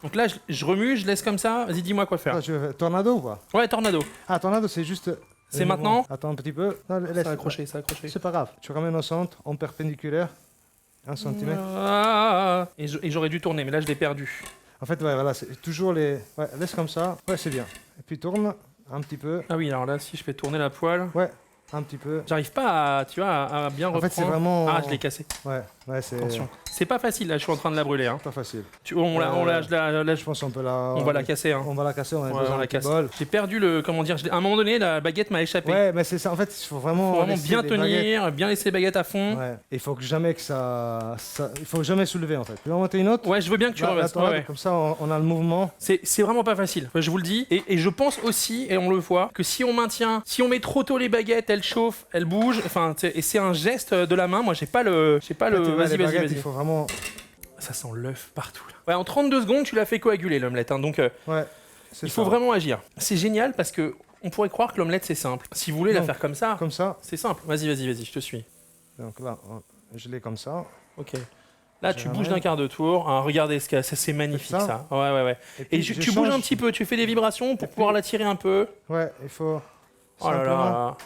Donc là, je remue, je laisse comme ça. Vas-y, dis-moi quoi faire. Ah, tu veux tornado ou pas? Ouais, tornado. Ah, tornado, c'est juste. C'est le mouvement. maintenant? Attends un petit peu. Non, laisse. Ça a accroché, ça a accroché. C'est pas grave. Tu ramènes au centre, en perpendiculaire. 1 cm. Ah, et j'aurais dû tourner, mais là, je l'ai perdu. En fait, ouais, voilà, c'est toujours les. Ouais, laisse comme ça. Ouais, c'est bien. Et puis tourne un petit peu. Ah oui, alors là, si je fais tourner la poêle, Ouais, un petit peu. j'arrive pas à, tu vois, à bien En reprendre. fait, c'est vraiment. Ah, je l'ai cassé. Ouais, c'est. Attention. C'est pas facile, là, je suis en train de la brûler. Hein. Pas facile. Je Je pense qu'on peut la. on va la casser. Hein. On va la casser, on a Ouais, besoin on d'un la petit casse. bol. J'ai perdu le. Comment dire, à un moment donné, la baguette m'a échappé. Ouais, mais c'est ça. En fait, il faut vraiment. Faut vraiment laisser bien les baguettes. tenir, bien laisser les baguettes à fond. Ouais. Il faut que jamais que ça. Il faut jamais soulever en fait. Tu veux en monter une autre? Ouais, je veux bien que tu Là, revasses. attends, Ouais, ouais. Comme ça, on a le mouvement. C'est vraiment pas facile, je vous le dis. Et je pense aussi, et on le voit, que si on maintient, si on met trop tôt les baguettes, elles chauffent, elles bougent. Enfin, et c'est un geste de la main. Moi, j'ai pas le. En fait, Vas-y, les vas-y, baguettes, vas-y. Il faut vraiment. Ça sent l'œuf partout là. Ouais, en 32 secondes, tu l'as fait coaguler l'omelette. Hein, donc, Ouais. c'est il faut ça. vraiment agir. C'est génial parce que on pourrait croire que l'omelette c'est simple. Si vous voulez la Donc, faire comme ça, Comme ça. c'est simple. Vas-y, je te suis. Donc là, je l'ai comme ça. Ok. Là, Je tu ramène. bouges d'un quart de tour. Ah, regardez ce que c'est magnifique Comme ça. ça. Ouais. puis, Et je tu bouges change. un petit peu, tu fais des vibrations pour puis- pouvoir la tirer un peu. Ouais, il faut. Oh là simplement- là.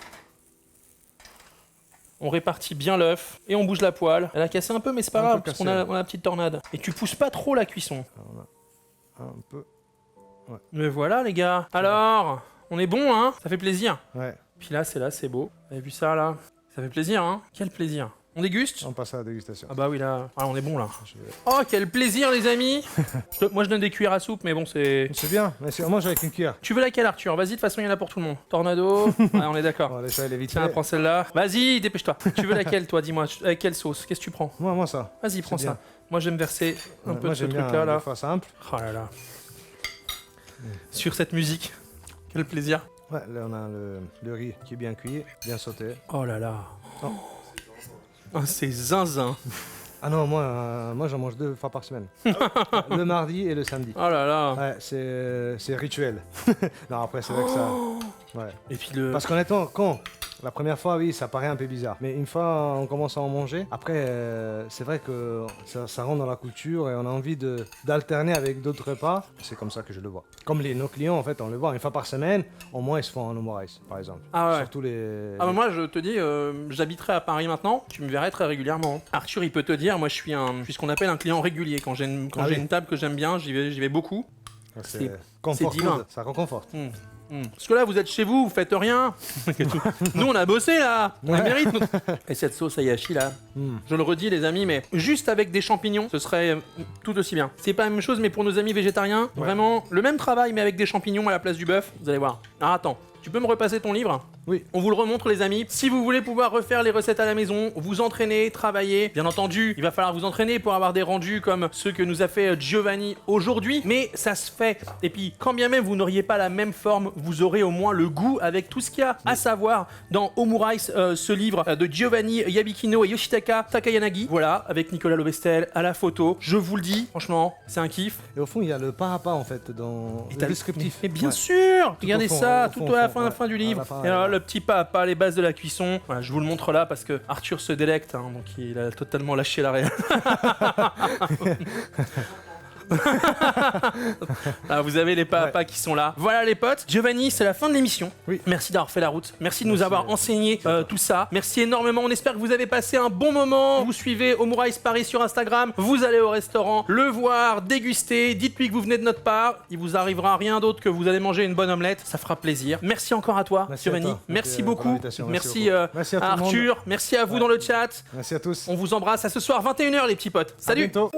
On répartit bien l'œuf et on bouge la poêle. Elle a cassé un peu, mais c'est pas Un peu grave parce qu'on cassé. a la petite tornade. Et tu pousses pas trop la cuisson. Un peu. Mais voilà les gars. Alors, on est bon hein. Ça fait plaisir. Ouais. Puis là, c'est beau. Vous avez vu ça là? Ça fait plaisir hein. Quel plaisir. On déguste? On passe à la dégustation. Ah bah oui là. Ah, on est bon là. Je vais- Oh quel plaisir les amis. Moi je donne des cuillères à soupe, mais bon c'est. C'est bien, mais on mange avec une cuillère. Tu veux laquelle Arthur? Vas-y, de toute façon il y en a pour tout le monde. Tornado. Ouais, on est d'accord. On va laisser aller vite. Tiens, fait. prends celle-là. Vas-y, dépêche-toi. Tu veux laquelle, toi? Dis-moi. Avec quelle sauce? Qu'est-ce que tu prends? Moi, ça. Vas-y, prends C'est ça. bien. Moi, j'aime verser un peu Moi, de ce j'aime bien truc-là. des Là. fois simple. Oh là là. Sur cette musique. Quel plaisir. Ouais, là, on a le riz qui est bien cuit, bien sauté. Oh là là. Oh. Ah, c'est zinzin. Ah non, moi j'en mange 2 fois par semaine. Le mardi et le samedi. Oh là là. Ouais, c'est rituel. Non, après, c'est vrai que ça. Ouais. Et puis le. Parce qu'honnêtement, quand la première fois, oui, ça paraît un peu bizarre. Mais une fois on commence à en manger, après, c'est vrai que ça rentre dans la culture et on a envie d'alterner avec d'autres repas. C'est comme ça que je le vois. Comme nos clients, en fait, on le voit une fois par semaine, au moins ils se font un omurice, par exemple. Ah ouais. Surtout les. Ah bah moi je te dis, j'habiterai à Paris maintenant, tu me verrais très régulièrement. Arthur il peut te dire, moi je suis ce qu'on appelle un client régulier. Quand j'ai Ah oui. une table que j'aime bien, j'y vais beaucoup. C'est c'est comfort divin. food, ça reconforte. Parce que là, vous êtes chez vous, vous faites rien. Nous, on a bossé là. On a mérite. Et cette sauce ayashi là, je le redis les amis, mais juste avec des champignons, ce serait tout aussi bien. C'est pas la même chose, mais pour nos amis végétariens, vraiment le même travail, mais avec des champignons à la place du bœuf. Vous allez voir. Alors attends. Tu peux me repasser ton livre? Oui. On vous le remontre les amis. Si vous voulez pouvoir refaire les recettes à la maison, vous entraîner, travailler, bien entendu, il va falloir vous entraîner pour avoir des rendus comme ceux que nous a fait Giovanni aujourd'hui, mais ça se fait. Et puis, quand bien même vous n'auriez pas la même forme, vous aurez au moins le goût avec tout ce qu'il y a à savoir dans Omurice, ce livre de Giovanni Yabikino et Yoshitaka Takayanagi. Voilà, avec Nicolas Lobestel à la photo. Je vous le dis, franchement, c'est un kiff. Et au fond, il y a le pas à pas en fait dans le descriptif. Mais bien sûr, regardez au fond, ça, au fond, tout à la ouais. fin du livre. À la fin, Et alors, ouais. le petit pas à pas, les bases de la cuisson. Voilà, je vous le montre là parce que Arthur se délecte, hein, donc il a totalement lâché la réelle. Ah, vous avez les pas à pas qui sont là. Voilà les potes. Giovanni, c'est la fin de l'émission. Oui. Merci d'avoir fait la route. Merci de nous avoir enseigné tout ça. Merci énormément. On espère que vous avez passé un bon moment. Vous suivez Omurice Paris sur Instagram. Vous allez au restaurant, le voir, déguster. Dites-lui que vous venez de notre part. Il vous arrivera rien d'autre que vous allez manger une bonne omelette. Ça fera plaisir. Merci encore à toi, Merci à Giovanni. toi. Merci pour beaucoup. l'invitation. Merci, Merci à à tout le monde. Arthur. Merci à vous dans le chat. Merci à tous. On vous embrasse. À ce soir 21h les petits potes. À Salut. bientôt.